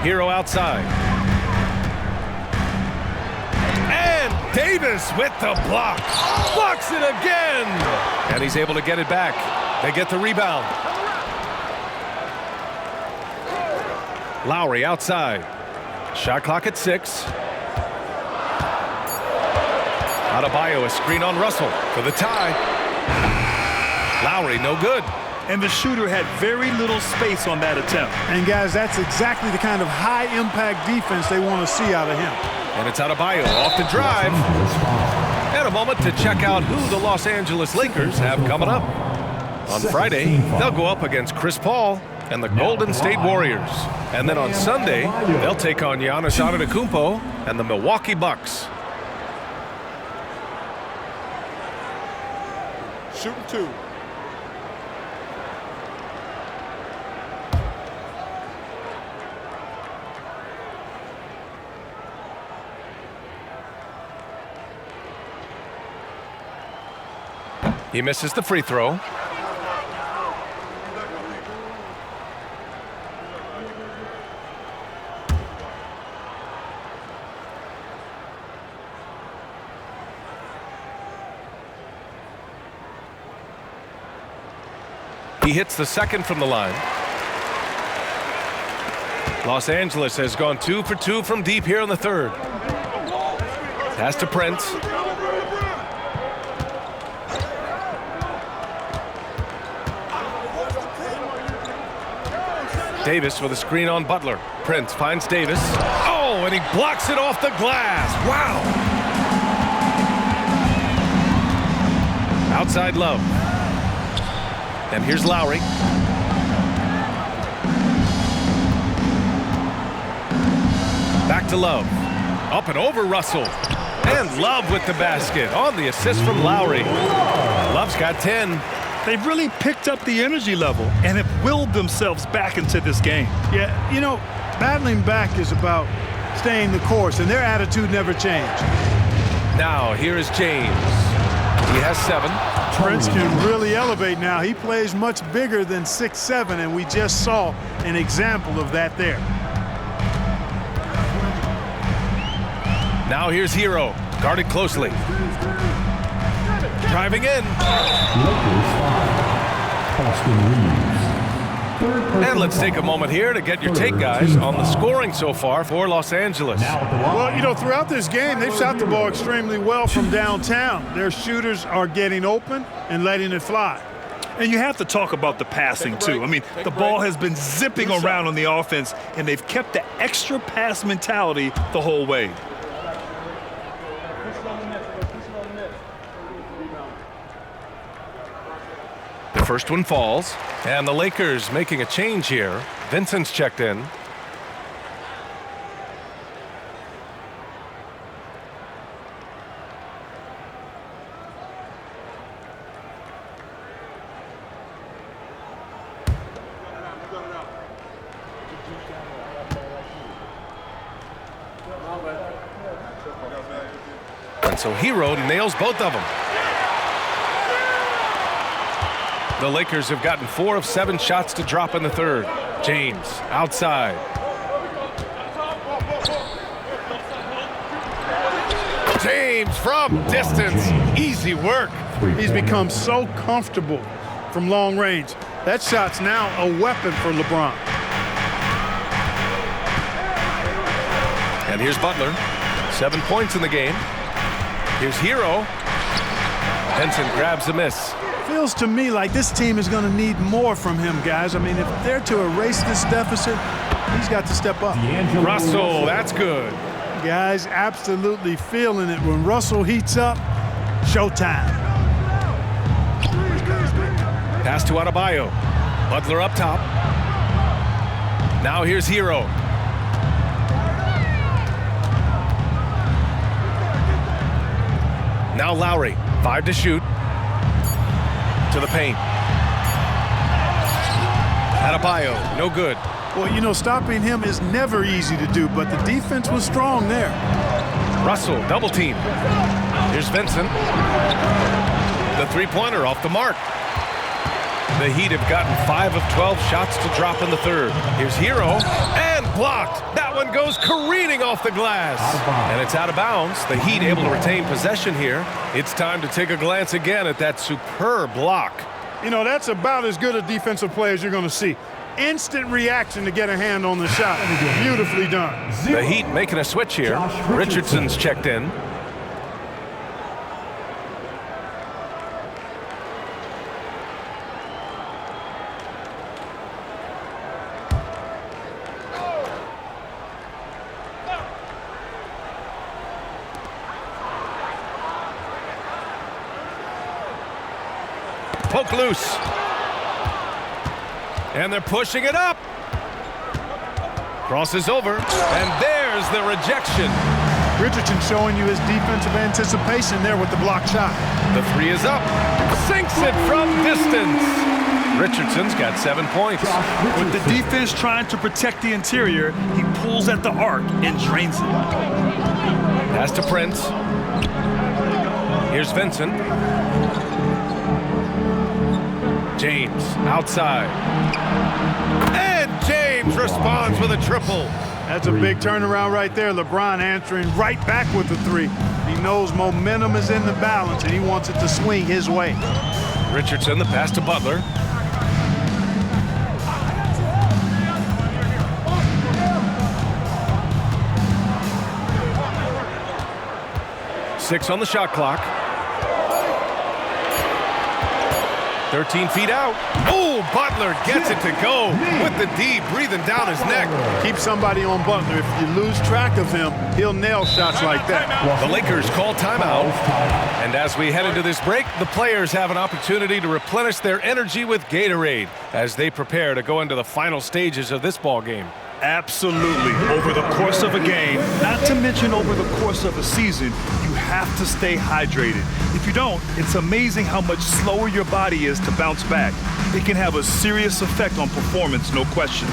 Hero outside. And Davis with the block. Blocks it again. And he's able to get it back. They get the rebound. Lowry outside. Shot clock at 6. Adebayo, a screen on Russell for the tie. Lowry, no good. And the shooter had very little space on that attempt. And guys, that's exactly the kind of high-impact defense they want to see out of him. And it's Adebayo off the drive. And a moment to check out who the Los Angeles Lakers have coming up. On Friday, they'll go up against Chris Paul and the Golden State Warriors. And then on Sunday, they'll take on Giannis Antetokounmpo and the Milwaukee Bucks. Shooting 2. He misses the free throw. He hits the second from the line. Los Angeles has gone 2 for 2 from deep here in the third. Pass to Prince. Davis with a screen on Butler. Prince finds Davis. Oh, and he blocks it off the glass. Wow. Outside Love. And here's Lowry. Back to Love. Up and over Russell. And Love with the basket on the assist from Lowry. Love's got 10. They've really picked up the energy level and have willed themselves back into this game. Yeah, you know, battling back is about staying the course, and their attitude never changed. Now, here is James. He has 7. Prince can really elevate now. He plays much bigger than 6'7", and we just saw an example of that there. Now here's Hero, guarded closely. Driving in. And let's take a moment here to get your take, guys, on the scoring so far for Los Angeles. Well, you know, throughout this game, they've shot the ball extremely well from downtown. Their shooters are getting open and letting it fly. And you have to talk about the passing, too. I mean, the ball has been zipping around on the offense, and they've kept the extra pass mentality the whole way. The first one falls, and the Lakers making a change here. Vincent's checked in. And so Hero nails both of them. The Lakers have gotten 4 of 7 shots to drop in the third. James outside. James from distance. Easy work. He's become so comfortable from long range. That shot's now a weapon for LeBron. And here's Butler. 7 points in the game. Here's Hero. Henson grabs a miss. Feels to me like this team is going to need more from him, guys. I mean, if they're to erase this deficit, he's got to step up. Russell, that's good. Guys, absolutely feeling it. When Russell heats up, showtime. Pass to Adebayo. Butler up top. Now here's Hero. Now Lowry, 5 to shoot. To the paint. Adebayo, no good. Well, you know, stopping him is never easy to do, but the defense was strong there. Russell, double team. Here's Vincent. The three-pointer off the mark. The Heat have gotten 5 of 12 shots to drop in the third. Here's Hero, and blocked. That one goes careening off the glass. And it's out of bounds. The Heat able to retain possession here. It's time to take a glance again at that superb block. You know, that's about as good a defensive play as you're going to see. Instant reaction to get a hand on the shot. Beautifully done. The Heat making a switch here. Richardson's checked in. Poke loose. And they're pushing it up. Crosses over, and there's the rejection. Richardson showing you his defensive anticipation there with the block shot. The three is up. Sinks it from distance. Richardson's got 7 points. With the defense trying to protect the interior, he pulls at the arc and drains it. Pass to Prince. Here's Vincent. James outside. And James responds with a triple. That's a big turnaround right there. LeBron answering right back with the three. He knows momentum is in the balance, and he wants it to swing his way. Richardson, the pass to Butler. Six on the shot clock. 13 feet out. Oh, Butler gets it to go with the D breathing down his neck. Keep somebody on Butler. If you lose track of him, he'll nail shots like that. The Lakers call timeout. And as we head into this break, the players have an opportunity to replenish their energy with Gatorade as they prepare to go into the final stages of this ball game. Absolutely. Over the course of a game, not to mention over the course of a season, you have to stay hydrated. If you don't, it's amazing how much slower your body is to bounce back. It can have a serious effect on performance, no question.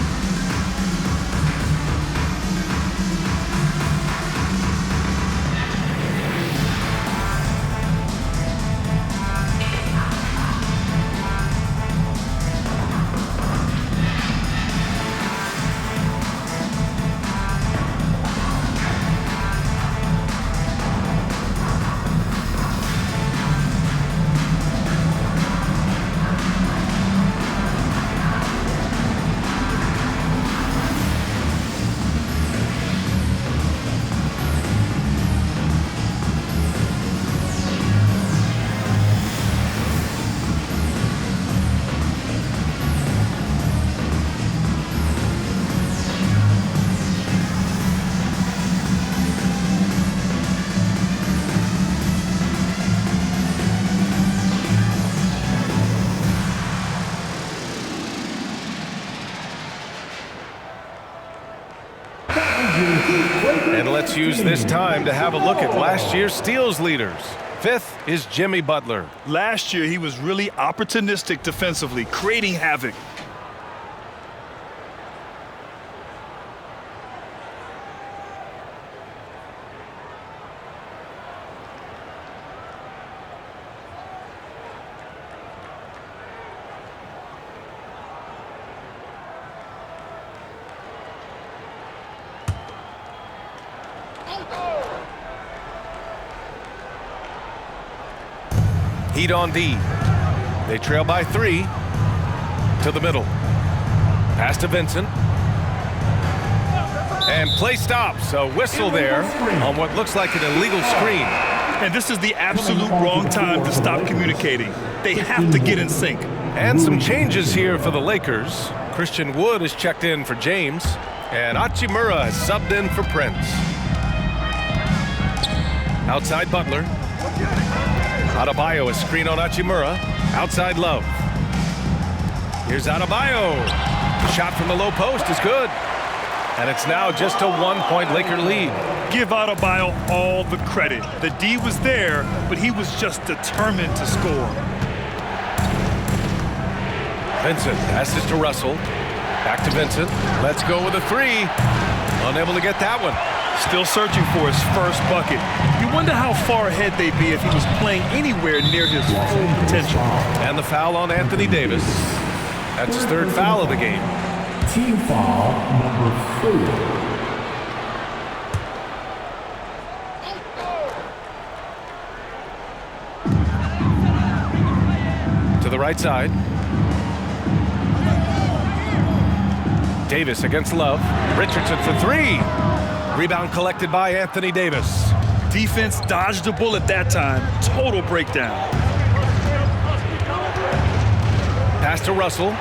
And let's use this time to have a look at last year's steals leaders. 5th is Jimmy Butler. Last year, he was really opportunistic defensively, creating havoc. Heat on D. They trail by 3 to the middle. Pass to Vincent. And play stops. A whistle there on what looks like an illegal screen. And this is the absolute wrong time to stop communicating. They have to get in sync. And some changes here for the Lakers. Christian Wood has checked in for James, and Hachimura has subbed in for Prince. Outside Butler. Adebayo is screen on Hachimura. Outside Love. Here's Adebayo. The shot from the low post is good. And it's now just a 1-point Laker lead. Give Adebayo all the credit. The D was there, but he was just determined to score. Vincent passes to Russell. Back to Vincent. Let's go with a three. Unable to get that one. Still searching for his first bucket. You wonder how far ahead they'd be if he was playing anywhere near his full potential. And the foul on Anthony Davis. That's his third foul of the game. Team foul number 4. To the right side. Davis against Love. Richardson for three. Rebound collected by Anthony Davis. Defense dodged a bullet that time. Total breakdown. Pass to Russell.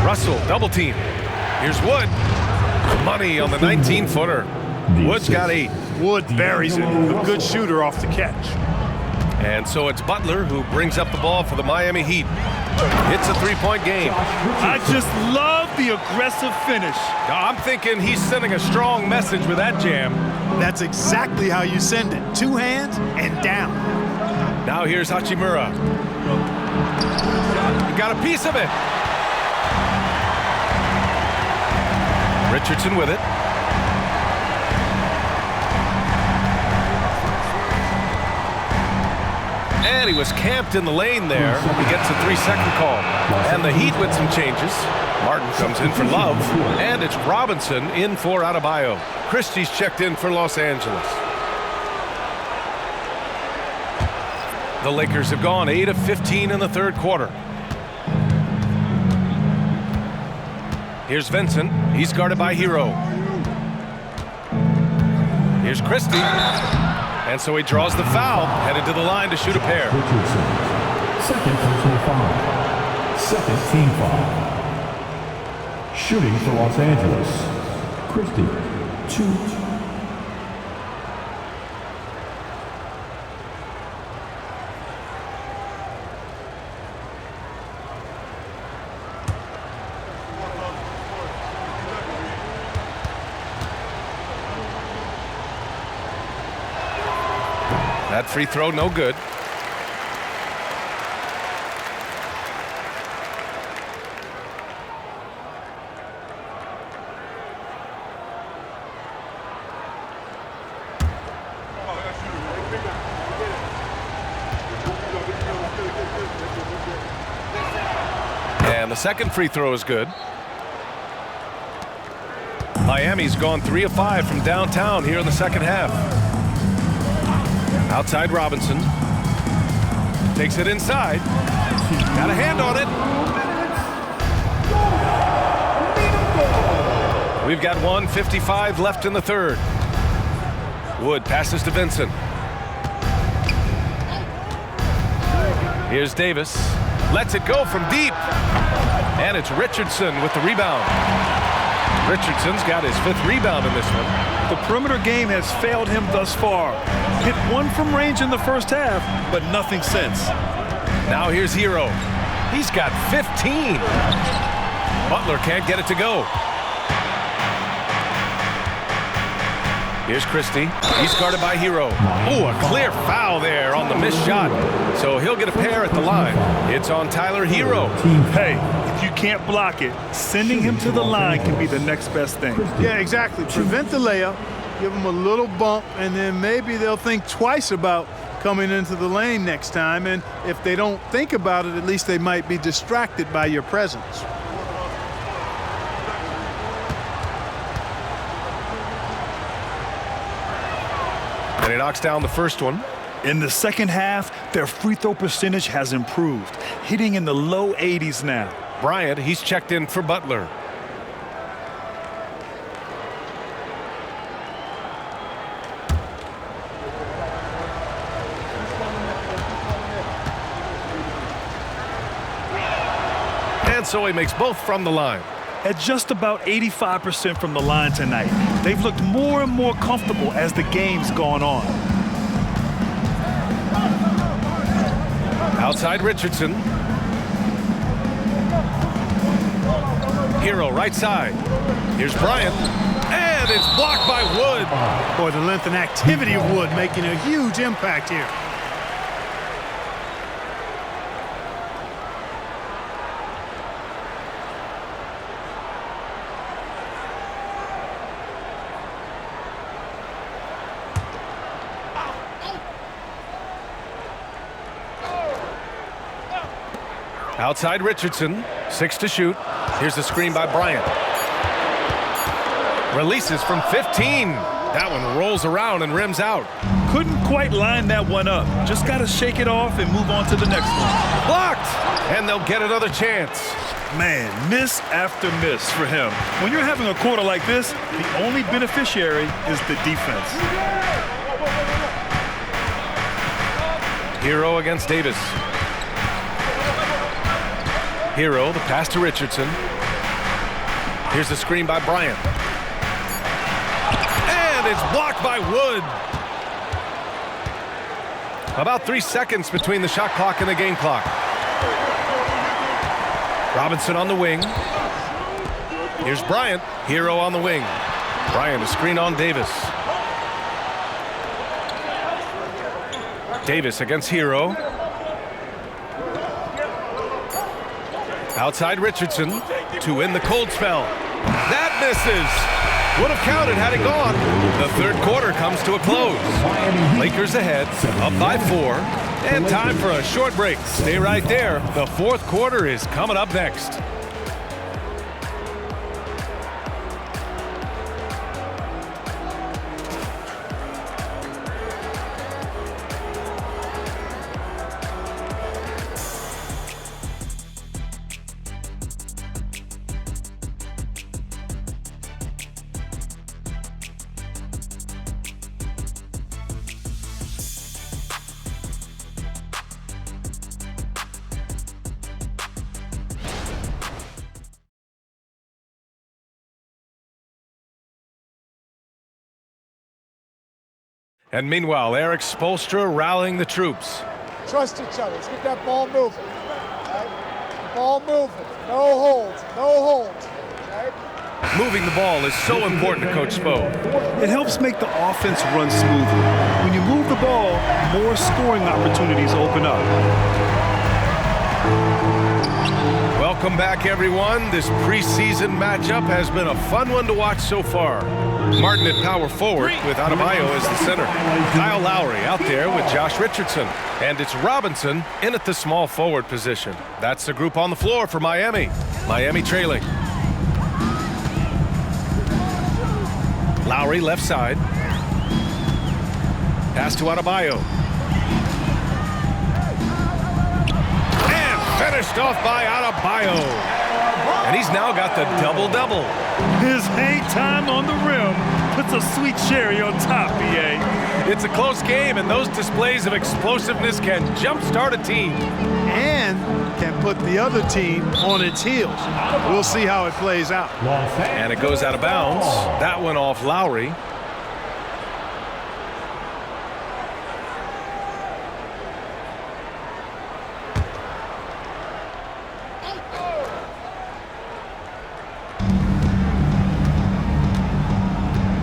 Russell, double team. Here's Wood. Money on the 19-footer. Wood's got 8. Wood buries it. A good shooter off the catch. And so it's Butler who brings up the ball for the Miami Heat. It's a 3-point game. I just love the aggressive finish. I'm thinking he's sending a strong message with that jam. That's exactly how you send it. 2 hands and down. Now here's Hachimura. He got a piece of it. Richardson with it. And he was camped in the lane there. He gets a 3-second call. And the Heat with some changes. Martin comes in for Love. And it's Robinson in for Adebayo. Christie's checked in for Los Angeles. The Lakers have gone 8 of 15 in the third quarter. Here's Vincent. He's guarded by Hero. Here's Christie. And so he draws the foul, headed to the line to shoot a pair. Richardson, second personal foul. Second team foul. Shooting for Los Angeles. Christie, 2. That free throw, no good. And the second free throw is good. Miami's gone 3 of 5 from downtown here in the second half. Outside Robinson. Takes it inside. Got a hand on it. We've got 1:55 left in the third. Wood passes to Vincent. Here's Davis. Lets it go from deep. And it's Richardson with the rebound. Richardson's got his 5th rebound in this one. The perimeter game has failed him thus far. Hit 1 from range in the first half, but nothing since. Now here's Hero. He's got 15. Butler can't get it to go. Here's Christie. He's guarded by Hero. Oh, a clear foul there on the missed shot. So he'll get a pair at the line. It's on Tyler Hero. Hey, if you can't block it, sending him to the line can be the next best thing. Yeah, exactly. Prevent the layup, give them a little bump, and then maybe they'll think twice about coming into the lane next time. And if they don't think about it, at least they might be distracted by your presence. And he knocks down the first one. In the second half, their free throw percentage has improved, hitting in the low 80s now. Bryant, he's checked in for Butler. so he makes both from the line. At just about 85% from the line tonight, they've looked more and more comfortable as the game's gone on. Outside Richardson. Hero right side. Here's Bryant. And it's blocked by Wood. Boy, the length and activity of Wood making a huge impact here. Outside Richardson, 6 to shoot. Here's the screen by Bryant. Releases from 15. That one rolls around and rims out. Couldn't quite line that one up. Just got to shake it off and move on to the next one. Blocked! And they'll get another chance. Man, miss after miss for him. When you're having a quarter like this, the only beneficiary is the defense. Hero against Davis. Hero, the pass to Richardson. Here's the screen by Bryant. And it's blocked by Wood. About 3 seconds between the shot clock and the game clock. Robinson on the wing. Here's Bryant. Hero on the wing. Bryant, a screen on Davis. Davis against Hero. Outside Richardson to win the cold spell. That misses. Would have counted had it gone. The third quarter comes to a close. Lakers ahead, up by 4, and time for a short break. Stay right there. The fourth quarter is coming up next. And meanwhile, Eric Spoelstra rallying the troops. Trust each other. Let's get that ball moving. Right? Ball moving. No holds. No holds. Right? Moving the ball is so important to Coach Spo. It helps make the offense run smoothly. When you move the ball, more scoring opportunities open up. Welcome back, everyone. This preseason matchup has been a fun one to watch so far. Martin at power forward with Adebayo as the center. Kyle Lowry out there with Josh Richardson. And it's Robinson in at the small forward position. That's the group on the floor for Miami. Miami trailing. Lowry left side. Pass to Adebayo. Finished off by Adebayo. And he's now got the double-double. His hang time on the rim puts a sweet cherry on top, BA. It's a close game, and those displays of explosiveness can jumpstart a team. And can put the other team on its heels. We'll see how it plays out. And it goes out of bounds. That one off Lowry.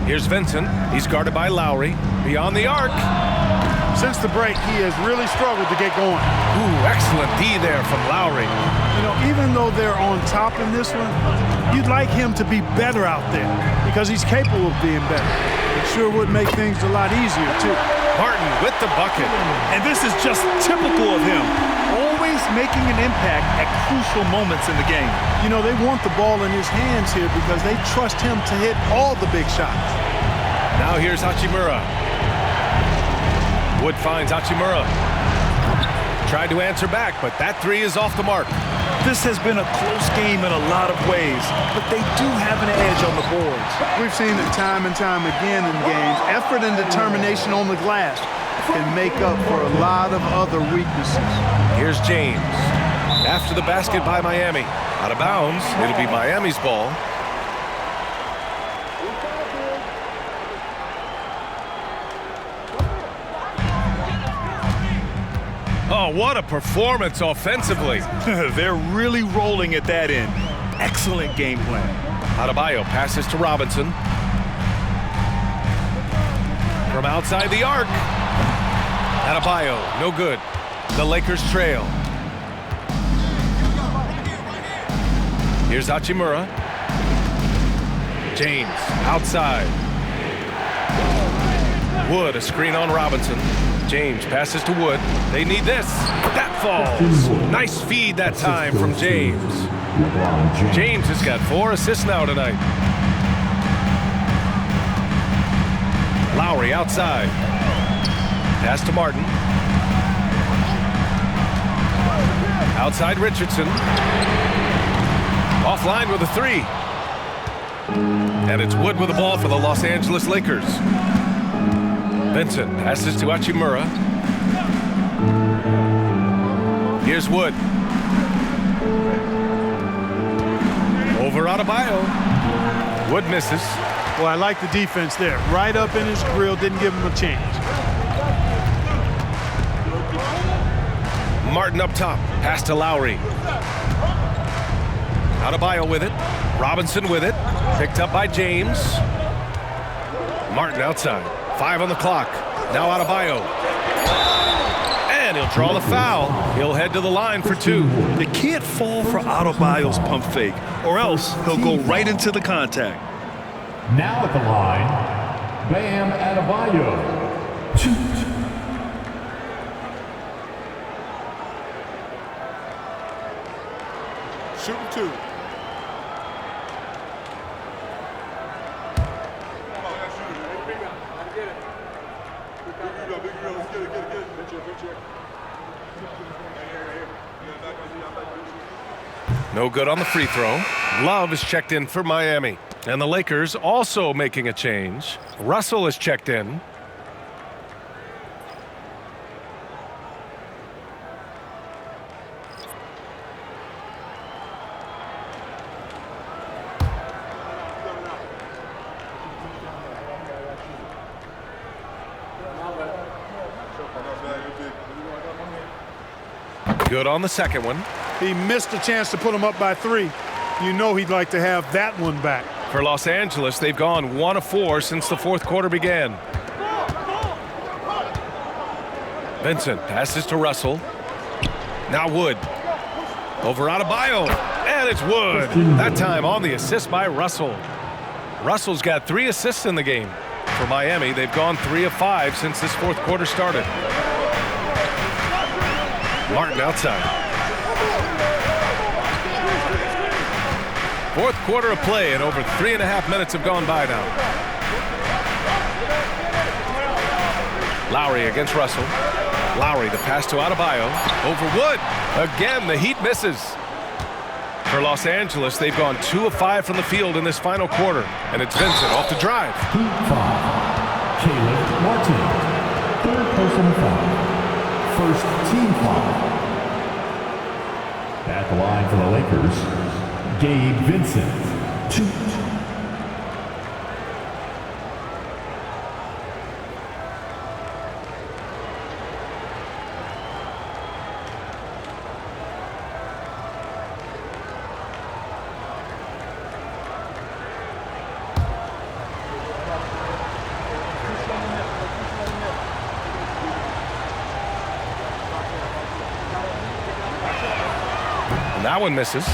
Here's Vincent. He's guarded by Lowry. Beyond the arc. Since the break, he has really struggled to get going. Ooh, excellent D there from Lowry. You know, even though they're on top in this one, you'd like him to be better out there because he's capable of being better. It sure would make things a lot easier, too. Martin with the bucket. And this is just typical of him. Always making an impact at crucial moments in the game. You know, they want the ball in his hands here because they trust him to hit all the big shots. Now here's Hachimura. Wood finds Hachimura. Tried to answer back, but that three is off the mark. This has been a close game in a lot of ways, but they do have an edge on the boards. We've seen it time and time again in games. Effort and determination on the glass can make up for a lot of other weaknesses. Here's James. After the basket by Miami. Out of bounds. It'll be Miami's ball. Oh, what a performance offensively. They're really rolling at that end. Excellent game plan. Adebayo passes to Robinson. From outside the arc. Adebayo, no good. The Lakers trail. Here's Hachimura. James, outside. Wood, a screen on Robinson. James passes to Wood. They need this. That falls. Nice feed that time from James. James has got 4 assists now tonight. Lowry outside. Pass to Martin. Outside Richardson. Offline with a 3. And it's Wood with the ball for the Los Angeles Lakers. Vincent passes to Hachimura. Here's Wood. Over Adebayo. Wood misses. Well, I like the defense there. Right up in his grill, didn't give him a chance. Martin up top. Pass to Lowry. Adebayo with it. Robinson with it. Picked up by James. Martin outside. 5 on the clock. Now Adebayo. And he'll draw the foul. He'll head to the line for 2. You can't fall for Adebayo's pump fake, or else he'll go right into the contact. Now at the line, Bam Adebayo. Shooting 2. No good on the free throw. Love is checked in for Miami. And the Lakers also making a change. Russell is checked in. Good on the second one. He missed a chance to put him up by 3. You know he'd like to have that one back. For Los Angeles, they've gone 1 of 4 since the 4th quarter began. Vincent passes to Russell. Now Wood. Over Adebayo. And it's Wood. That time on the assist by Russell. Russell's got 3 assists in the game. For Miami, they've gone 3 of 5 since this 4th quarter started. Martin outside. 4th quarter of play, and over 3.5 minutes have gone by now. Lowry against Russell. Lowry, the pass to Adebayo. Over Wood. Again, the Heat misses. For Los Angeles, they've gone 2 of 5 from the field in this final quarter. And it's Vincent off the drive. Heat foul. Caleb Martin. 3rd personal foul. 1st team foul. At the line for the Lakers, Gabe Vincent. 2. That one misses.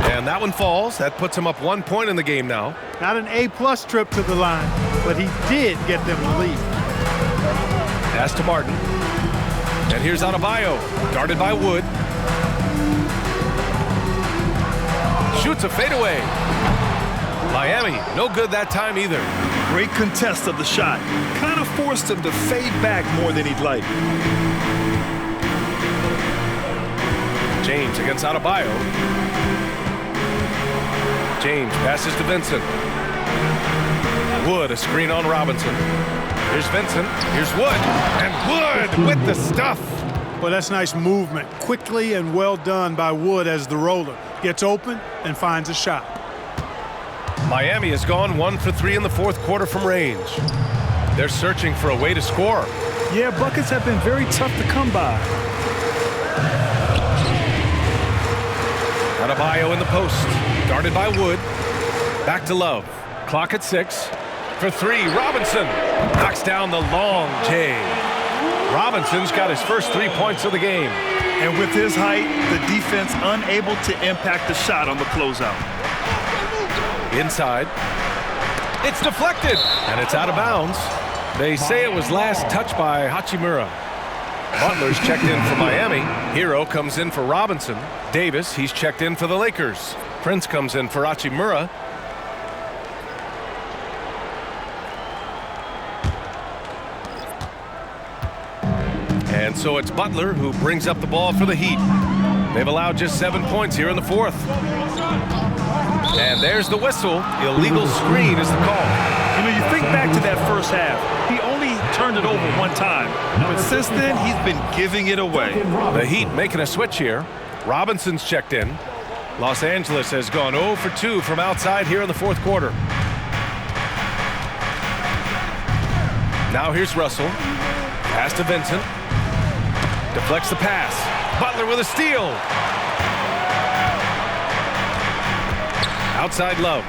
And that one falls. That puts him up 1 point in the game now. Not an A-plus trip to the line, but he did get them the lead. Pass to Martin. And here's Adebayo, guarded by Wood. shoots a fadeaway. Miami, no good that time either. Great contest of the shot. Kind of forced him to fade back more than he'd like. James against Adebayo. James passes to Vincent. Wood, a screen on Robinson. Here's Vincent. Here's Wood. And Wood with the stuff. Well, that's nice movement. Quickly and well done by Wood as the roller. Gets open and finds a shot. Miami has gone 1 for 3 in the fourth quarter from range. They're searching for a way to score. Yeah, buckets have been very tough to come by. Adebayo in the post. Guarded by Wood. Back to Love. Clock at 6. For 3, Robinson knocks down the long J. Robinson's got his first 3 points of the game. And with his height, the defense unable to impact the shot on the closeout. Inside. It's deflected, and it's out of bounds. They say it was last touched by Hachimura. Butler's checked in for Miami. Hero comes in for Robinson. Davis, he's checked in for the Lakers. Prince comes in for Hachimura. And so it's Butler who brings up the ball for the Heat. They've allowed just 7 points here in the fourth. And there's the whistle. Illegal screen is the call. You know, you think back to that first half. He only turned it over one time. But since then, he's been giving it away. The Heat making a switch here. Robinson's checked in. Los Angeles has gone 0 for 2 from outside here in the fourth quarter. Now here's Russell. Pass to Vincent. Deflects the pass. Butler with a steal. Outside Love.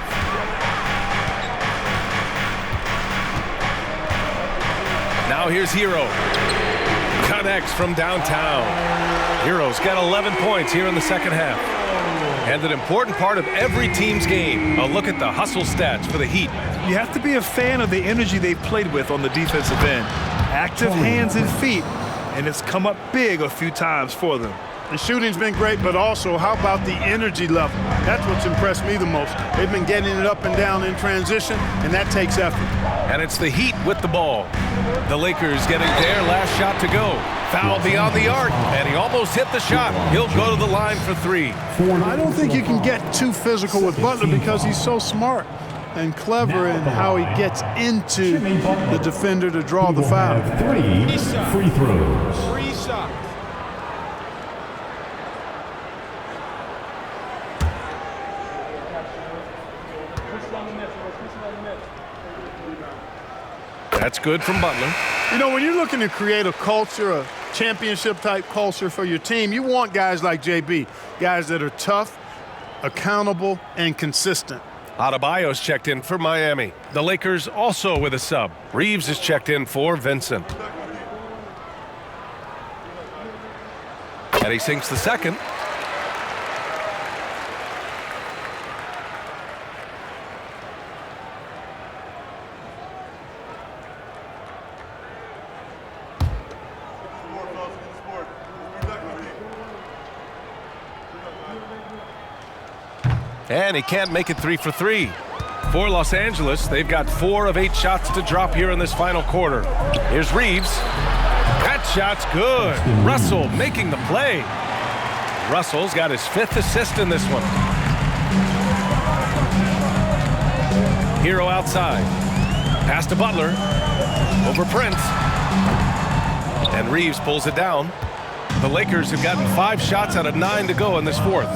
Now here's Hero. Connects from downtown. Hero's got 11 points here in the second half. And an important part of every team's game. A look at the hustle stats for the Heat. You have to be a fan of the energy they've played with on the defensive end. Active hands and feet, and it's come up big a few times for them. The shooting's been great, but also how about the energy level? That's what's impressed me the most. They've been getting it up and down in transition, and that takes effort. And it's the Heat with the ball. The Lakers getting their last shot to go. Foul beyond the arc, and he almost hit the shot. He'll go to the line for 3. I don't think you can get too physical with Butler because he's so smart and clever in how he gets into the defender to draw the foul. 3 free throws. That's good from Butler. You know, when you're looking to create a culture, a championship-type culture for your team, you want guys like JB, guys that are tough, accountable, and consistent. Adebayo's checked in for Miami. The Lakers also with a sub. Reeves is checked in for Vincent. And he sinks the second. And he can't make it 3 for 3. For Los Angeles, they've got 4 of 8 shots to drop here in this final quarter. Here's Reeves. That shot's good. Russell making the play. Russell's got his 5th assist in this one. Hero outside. Pass to Butler. Over Prince. And Reeves pulls it down. The Lakers have gotten 5 shots out of 9 to go in this fourth.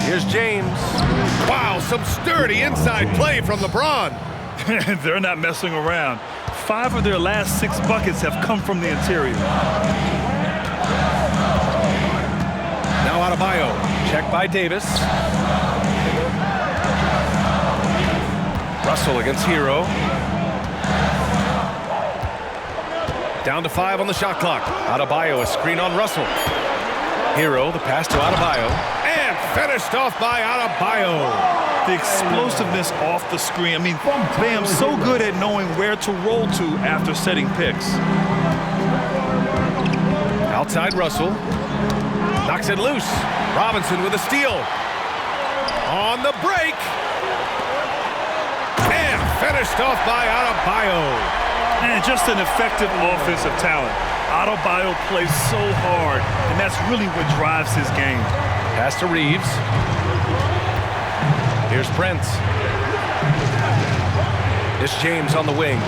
Here's James. Wow, some sturdy inside play from LeBron. They're not messing around. 5 of their last 6 buckets have come from the interior. Now Adebayo. Checked by Davis. Russell against Hero. Down to 5 on the shot clock. Adebayo, a screen on Russell. Hero, the pass to Adebayo. And finished off by Adebayo. The explosiveness off the screen. I mean, Bam's so good at knowing where to roll to after setting picks. Outside Russell. Knocks it loose. Robinson with a steal. On the break. And finished off by Adebayo. And just an effective offensive talent. Adebayo plays so hard, and that's really what drives his game. Pass to Reeves. Here's Prince. It's James on the wing.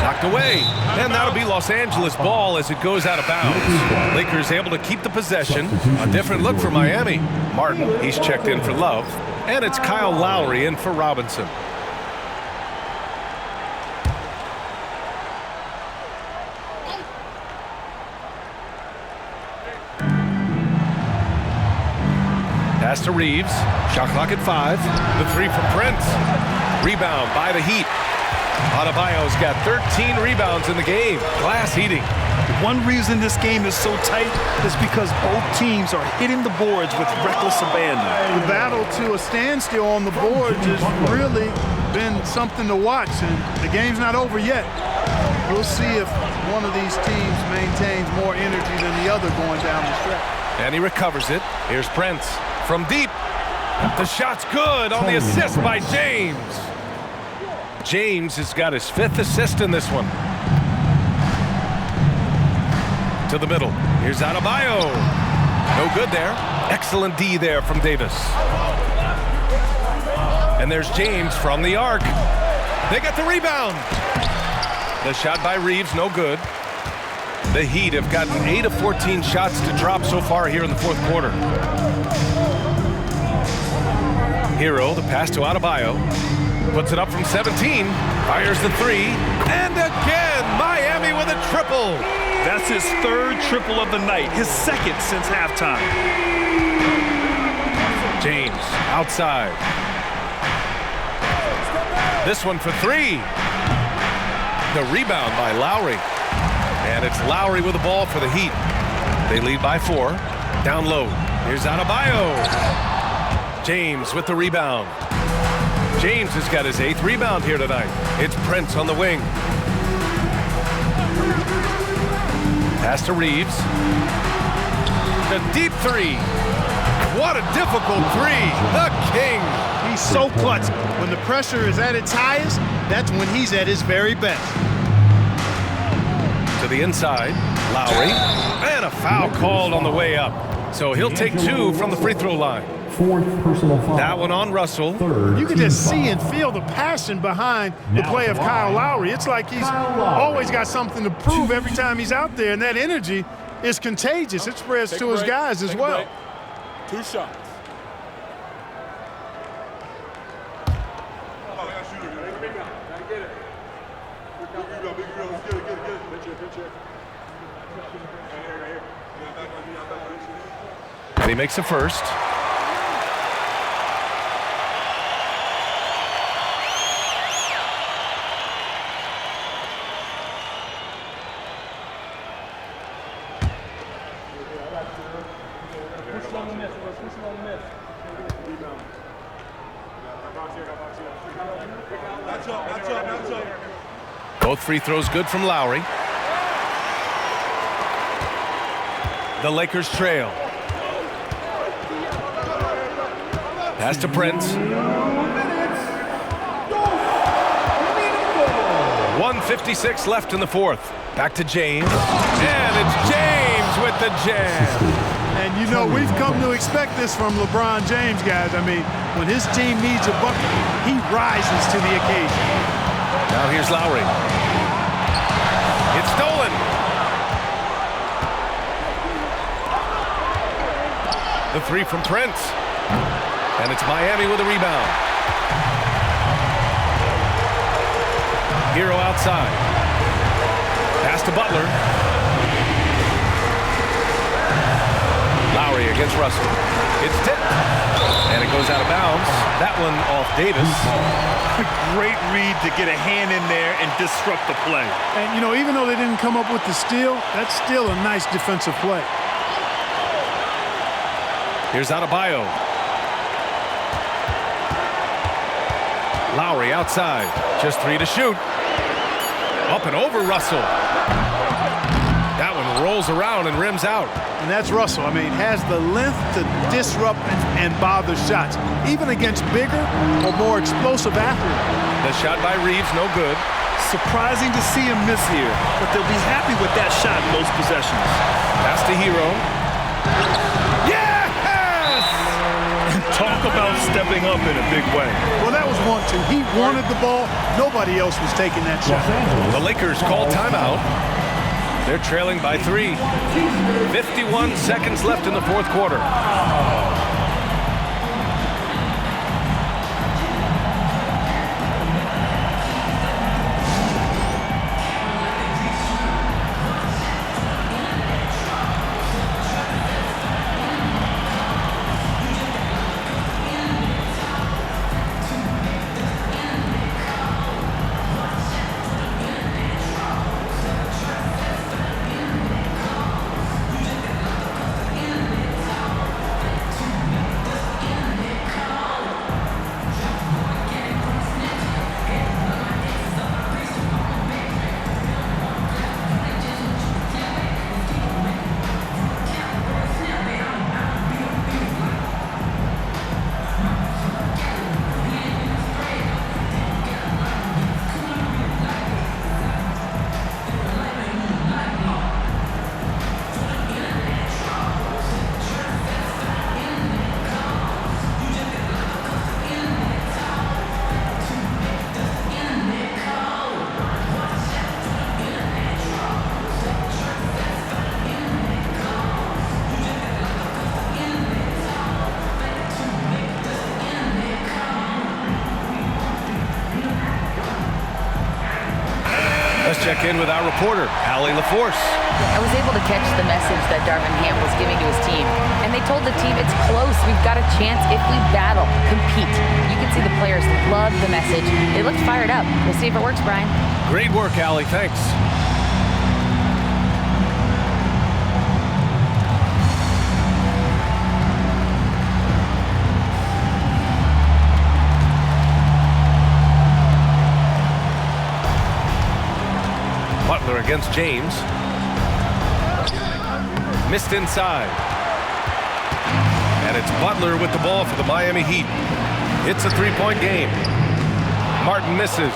Knocked away. And that'll be Los Angeles ball as it goes out of bounds. Lakers able to keep the possession. A different look for Miami. Martin, he's checked in for Love. And it's Kyle Lowry in for Robinson. Pass to Reeves. Shot clock at 5. The three from Prince. Rebound by the Heat. Adebayo's got 13 rebounds in the game. Glass heating. One reason this game is so tight is because both teams are hitting the boards with reckless abandon. The battle to a standstill on the boards has really been something to watch, and the game's not over yet. We'll see if one of these teams maintains more energy than the other going down the stretch. And he recovers it. Here's Prince from deep. The shot's good on the assist by James. James has got his 5th assist in this one. To the middle. Here's Adebayo. No good there. Excellent D there from Davis. And there's James from the arc. They got the rebound. The shot by Reeves, no good. The Heat have gotten 8 of 14 shots to drop so far here in the 4th quarter. Hero, the pass to Adebayo. Puts it up from 17. Fires the 3. And again, Miami with a triple. That's his 3rd triple of the night, his 2nd since halftime. James outside. This one for 3. The rebound by Lowry. And it's Lowry with the ball for the Heat. They lead by 4. Down low. Here's Adebayo. James with the rebound. James has got his 8th rebound here tonight. It's Prince on the wing. Pass to Reeves. The deep 3. What a difficult 3. The King. He's so clutch. When the pressure is at its highest, that's when he's at his very best. To the inside. Lowry. And a foul called on the way up. So he'll take 2 from the free throw line. 4th personal foul. That one on Russell. 3rd. You can just see and feel the passion behind the play of Kyle Lowry. It's like he's always got something to prove every time he's out there, and that energy is contagious. It spreads to his guys as well. 2 shots. And he makes a first. Both free throws good from Lowry. The Lakers trail. Pass to Prince. 1:56 left in the 4th. Back to James. And it's James with the jam. And you know, we've come to expect this from LeBron James, guys. I mean, when his team needs a bucket, he rises to the occasion. Now here's Lowry. It's stolen. The 3 from Prince. And it's Miami with a rebound. Hero outside. Pass to Butler. Lowry against Russell. It's tipped. And it goes out of bounds. That one off Davis. A great read to get a hand in there and disrupt the play. And, you know, even though they didn't come up with the steal, that's still a nice defensive play. Here's Adebayo. Lowry outside. Just 3 to shoot. Up and over Russell. That one rolled rolls around and rims out. And that's Russell. I mean, has the length to disrupt and bother shots, even against bigger or more explosive athletes. The shot by Reeves, no good. Surprising to see him miss here, but they'll be happy with that shot most possessions. Pass to Hero. Yes! And talk about stepping up in a big way. Well, that was 1-2. He wanted the ball. Nobody else was taking that shot. The Lakers call timeout. They're trailing by 3. 51 seconds left in the fourth quarter. Let's check in with our reporter, Allie LaForce. I was able to catch the message that Darvin Ham was giving to his team. And they told the team, it's close. We've got a chance if we battle, compete. You can see the players love the message. They looked fired up. We'll see if it works, Brian. Great work, Allie. Thanks. Butler against James. Missed inside. And it's Butler with the ball for the Miami Heat. It's a three-point game. Martin misses.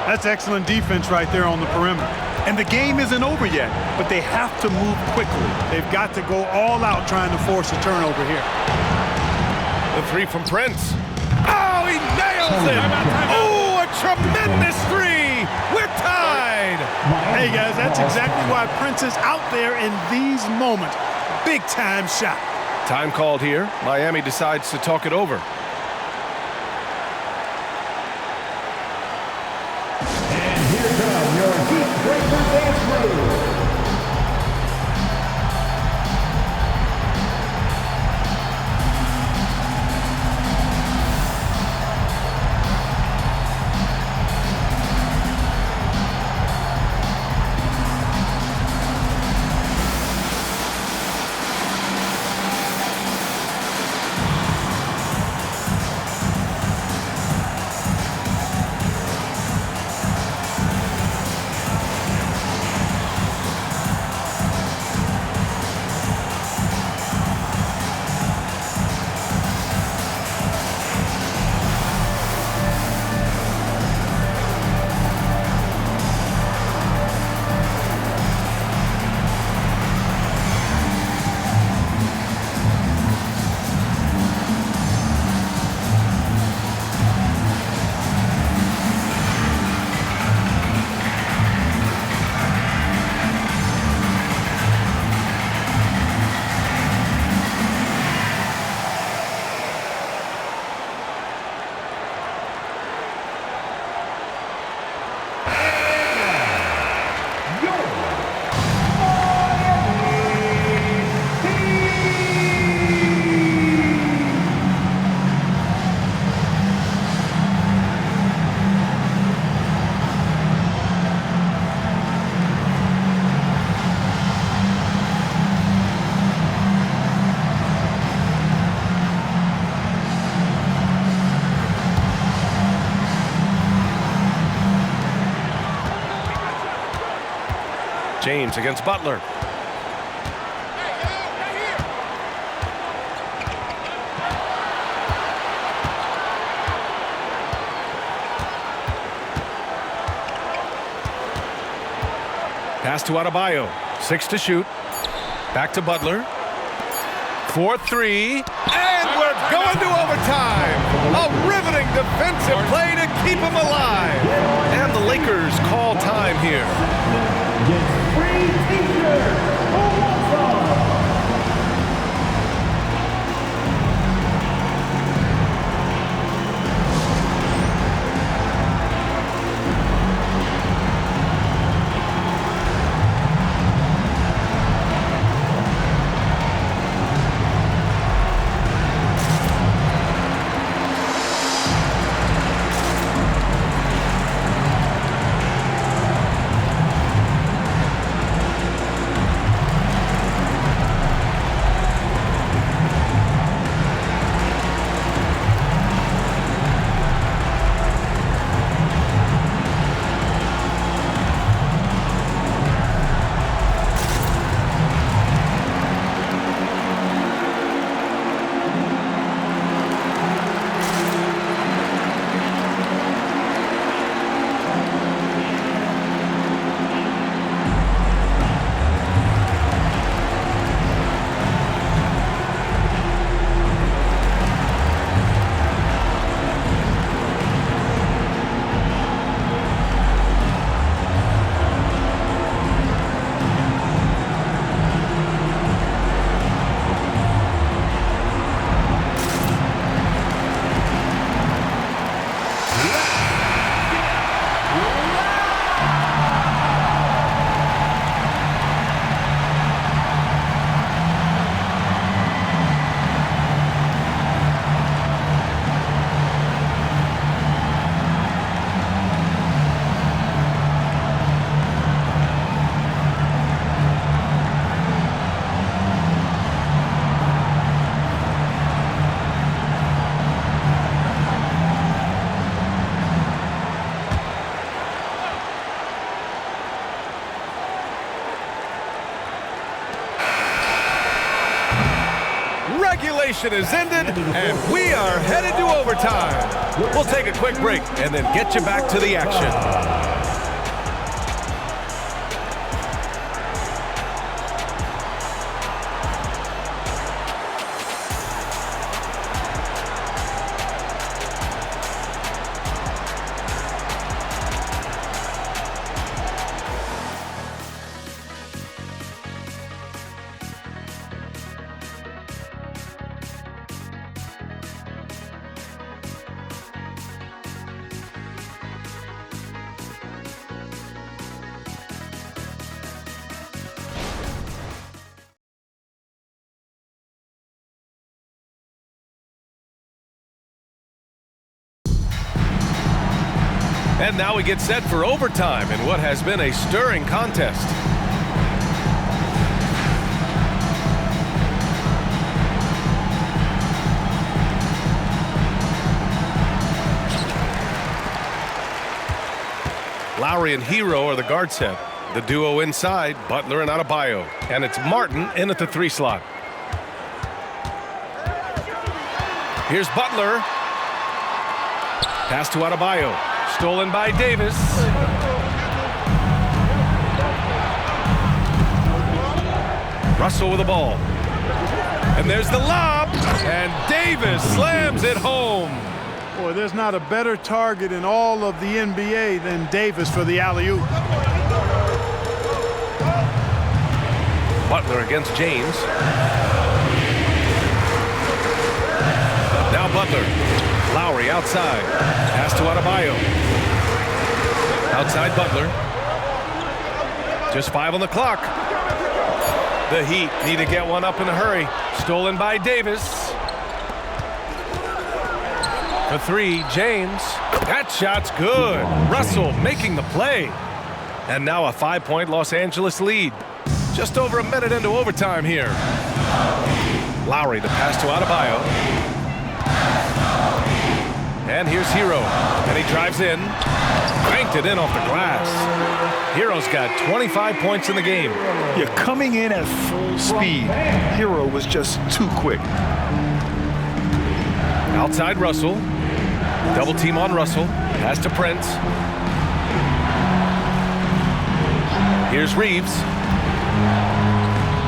That's excellent defense right there on the perimeter. And the game isn't over yet, but they have to move quickly. They've got to go all out trying to force a turnover here. The three from Prince. Oh, he nails it! Oh, a tremendous three! We're tied! Hey, guys, that's exactly why Prince is out there in these moments. Big-time shot. Time called here. Miami decides to talk it over. And here come your Heat Breaker dance move. James against Butler. Pass to Adebayo. 6 to shoot. Back to Butler. 4-3. And we're going to overtime. A riveting defensive play to keep him alive. And the Lakers call time here. Gets free t-shirt. Who wants some? Regulation is ended, and we are headed to overtime. We'll take a quick break and then get you back to the action. And now we get set for overtime in what has been a stirring contest. Lowry and Hero are the guard set. The duo inside, Butler and Adebayo. And it's Martin in at the 3 slot. Here's Butler. Pass to Adebayo. Stolen by Davis. Russell with the ball. And there's the lob. And Davis slams it home. Boy, there's not a better target in all of the NBA than Davis for the alley-oop. Butler against James. Now Butler. Lowry outside. Pass to Adebayo. Outside Butler. Just 5 on the clock. The Heat need to get one up in a hurry. Stolen by Davis. For 3, James. That shot's good. Russell making the play. And now a 5-point Los Angeles lead. Just over a minute into overtime here. Lowry, the pass to Adebayo. And here's Hero, and he drives in, banked it in off the glass. Hero's got 25 points in the game. Yeah, coming in at full speed, Hero was just too quick. Outside Russell, double team on Russell, pass to Prince. Here's Reeves.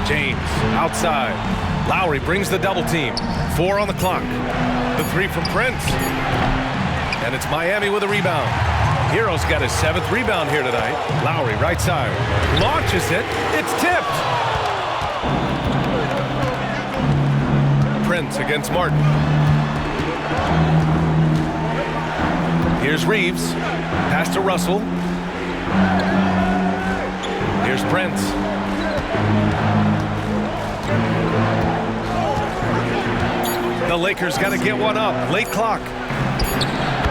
James outside. Lowry brings the double team. 4 on the clock. The 3 from Prince. And it's Miami with a rebound. Hero's got his 7th rebound here tonight. Lowry right side. Launches it. It's tipped. Prince against Martin. Here's Reeves. Pass to Russell. Here's Prince. The Lakers got to get one up. Late clock.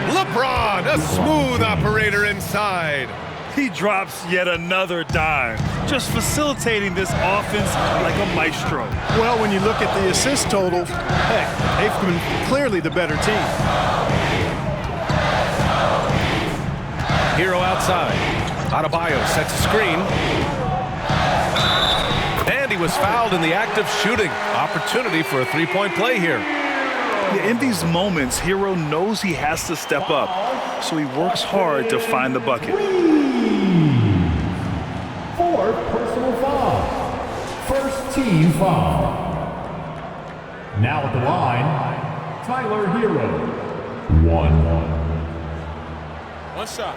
LeBron, a smooth operator inside. He drops yet another dime, just facilitating this offense like a maestro. Well, when you look at the assist total, heck, they've been clearly the better team. Hero outside. Adebayo sets a screen. And he was fouled in the act of shooting. Opportunity for a three-point play here. Yeah, in these moments, Hero knows he has to step up, so he works hard to find the bucket. 4th personal foul. First team foul. Now at the line, Tyler Hero. 1-1. One shot.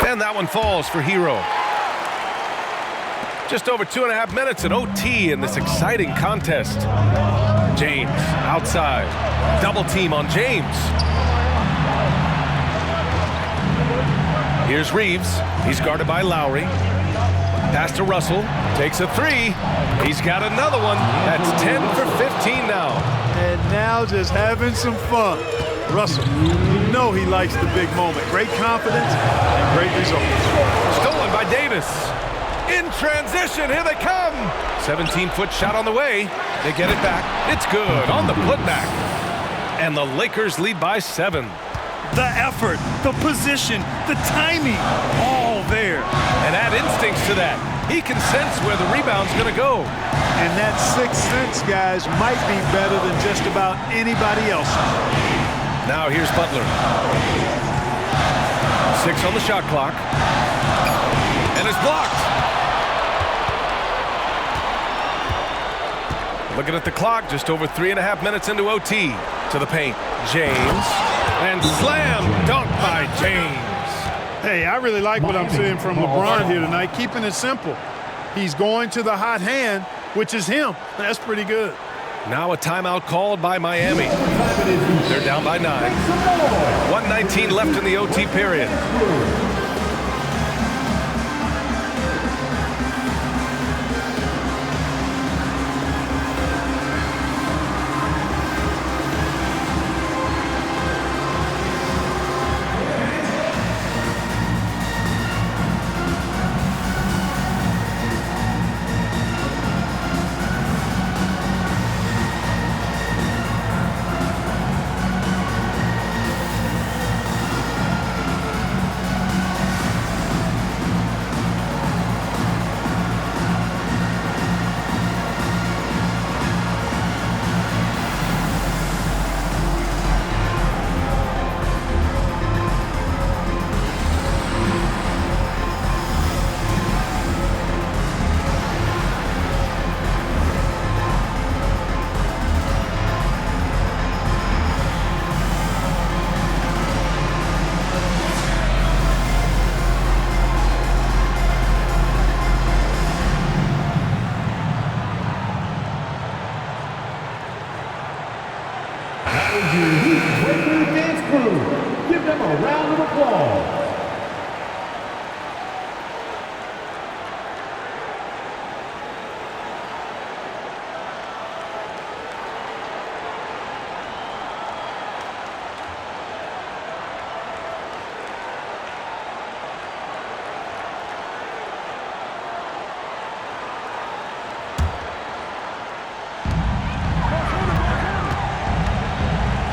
And that one falls for Hero. Just over 2.5 minutes in OT in this exciting contest. James outside. Double team on James. Here's Reeves. He's guarded by Lowry. Pass to Russell. Takes a 3. He's got another one. That's 10 for 15 now. And now just having some fun. Russell, you know he likes the big moment. Great confidence and great results. Stolen by Davis. In transition, here they come. 17-foot shot on the way. They get it back. It's good on the putback. And the Lakers lead by 7. The effort, the position, the timing, all there. And add instincts to that. He can sense where the rebound's going to go. And that sixth sense, guys, might be better than just about anybody else. Now here's Butler. 6 on the shot clock. And it's blocked. Looking at the clock, just over 3.5 minutes into OT. To the paint, James. And slam dunk by James. Hey, I really like what I'm seeing from LeBron here tonight, keeping it simple. He's going to the hot hand, which is him. That's pretty good. Now a timeout called by Miami. They're down by 9. 1:19 left in the OT period. Give them a round of applause.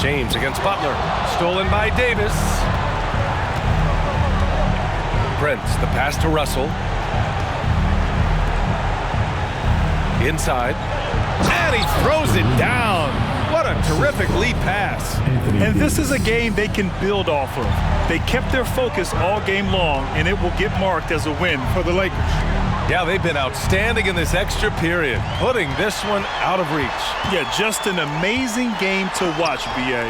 James against Butler. Stolen by Davis. Prince, the pass to Russell. Inside. And he throws it down. What a terrific lead pass. And this is a game they can build off of. They kept their focus all game long, and it will get marked as a win for the Lakers. Yeah, they've been outstanding in this extra period, putting this one out of reach. Yeah, just an amazing game to watch, B.A.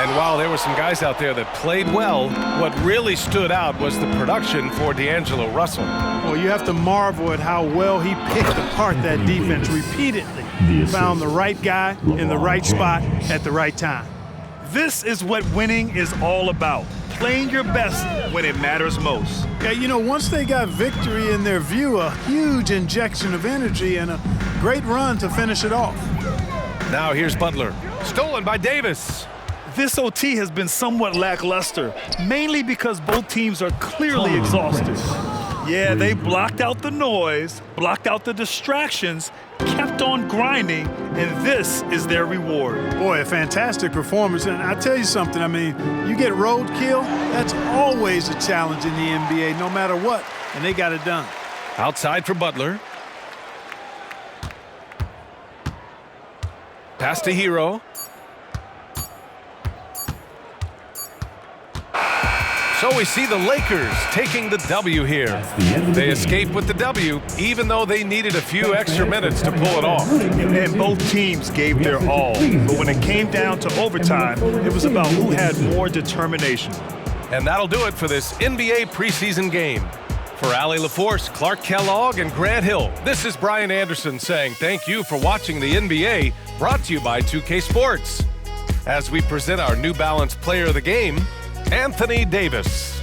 And while there were some guys out there that played well, what really stood out was the production for D'Angelo Russell. Well, you have to marvel at how well he picked apart that defense repeatedly. Found the right guy in the right spot at the right time. This is what winning is all about. Playing your best when it matters most. Yeah, you know, once they got victory in their view, a huge injection of energy and a great run to finish it off. Now here's Butler. Stolen by Davis. This OT has been somewhat lackluster, mainly because both teams are clearly exhausted. Yeah, they blocked out the noise, blocked out the distractions, kept on grinding, and this is their reward. Boy, a fantastic performance. And I tell you something, I mean, you get roadkill, that's always a challenge in the NBA, no matter what, and they got it done. Outside for Butler. Pass to Hero. So we see the Lakers taking the W here. They escape with the W, even though they needed a few extra minutes to pull it off. And both teams gave their all. But when it came down to overtime, it was about who had more determination. And that'll do it for this NBA preseason game. For Allie LaForce, Clark Kellogg, and Grant Hill, this is Brian Anderson saying thank you for watching the NBA, brought to you by 2K Sports. As we present our New Balance Player of the Game, Anthony Davis.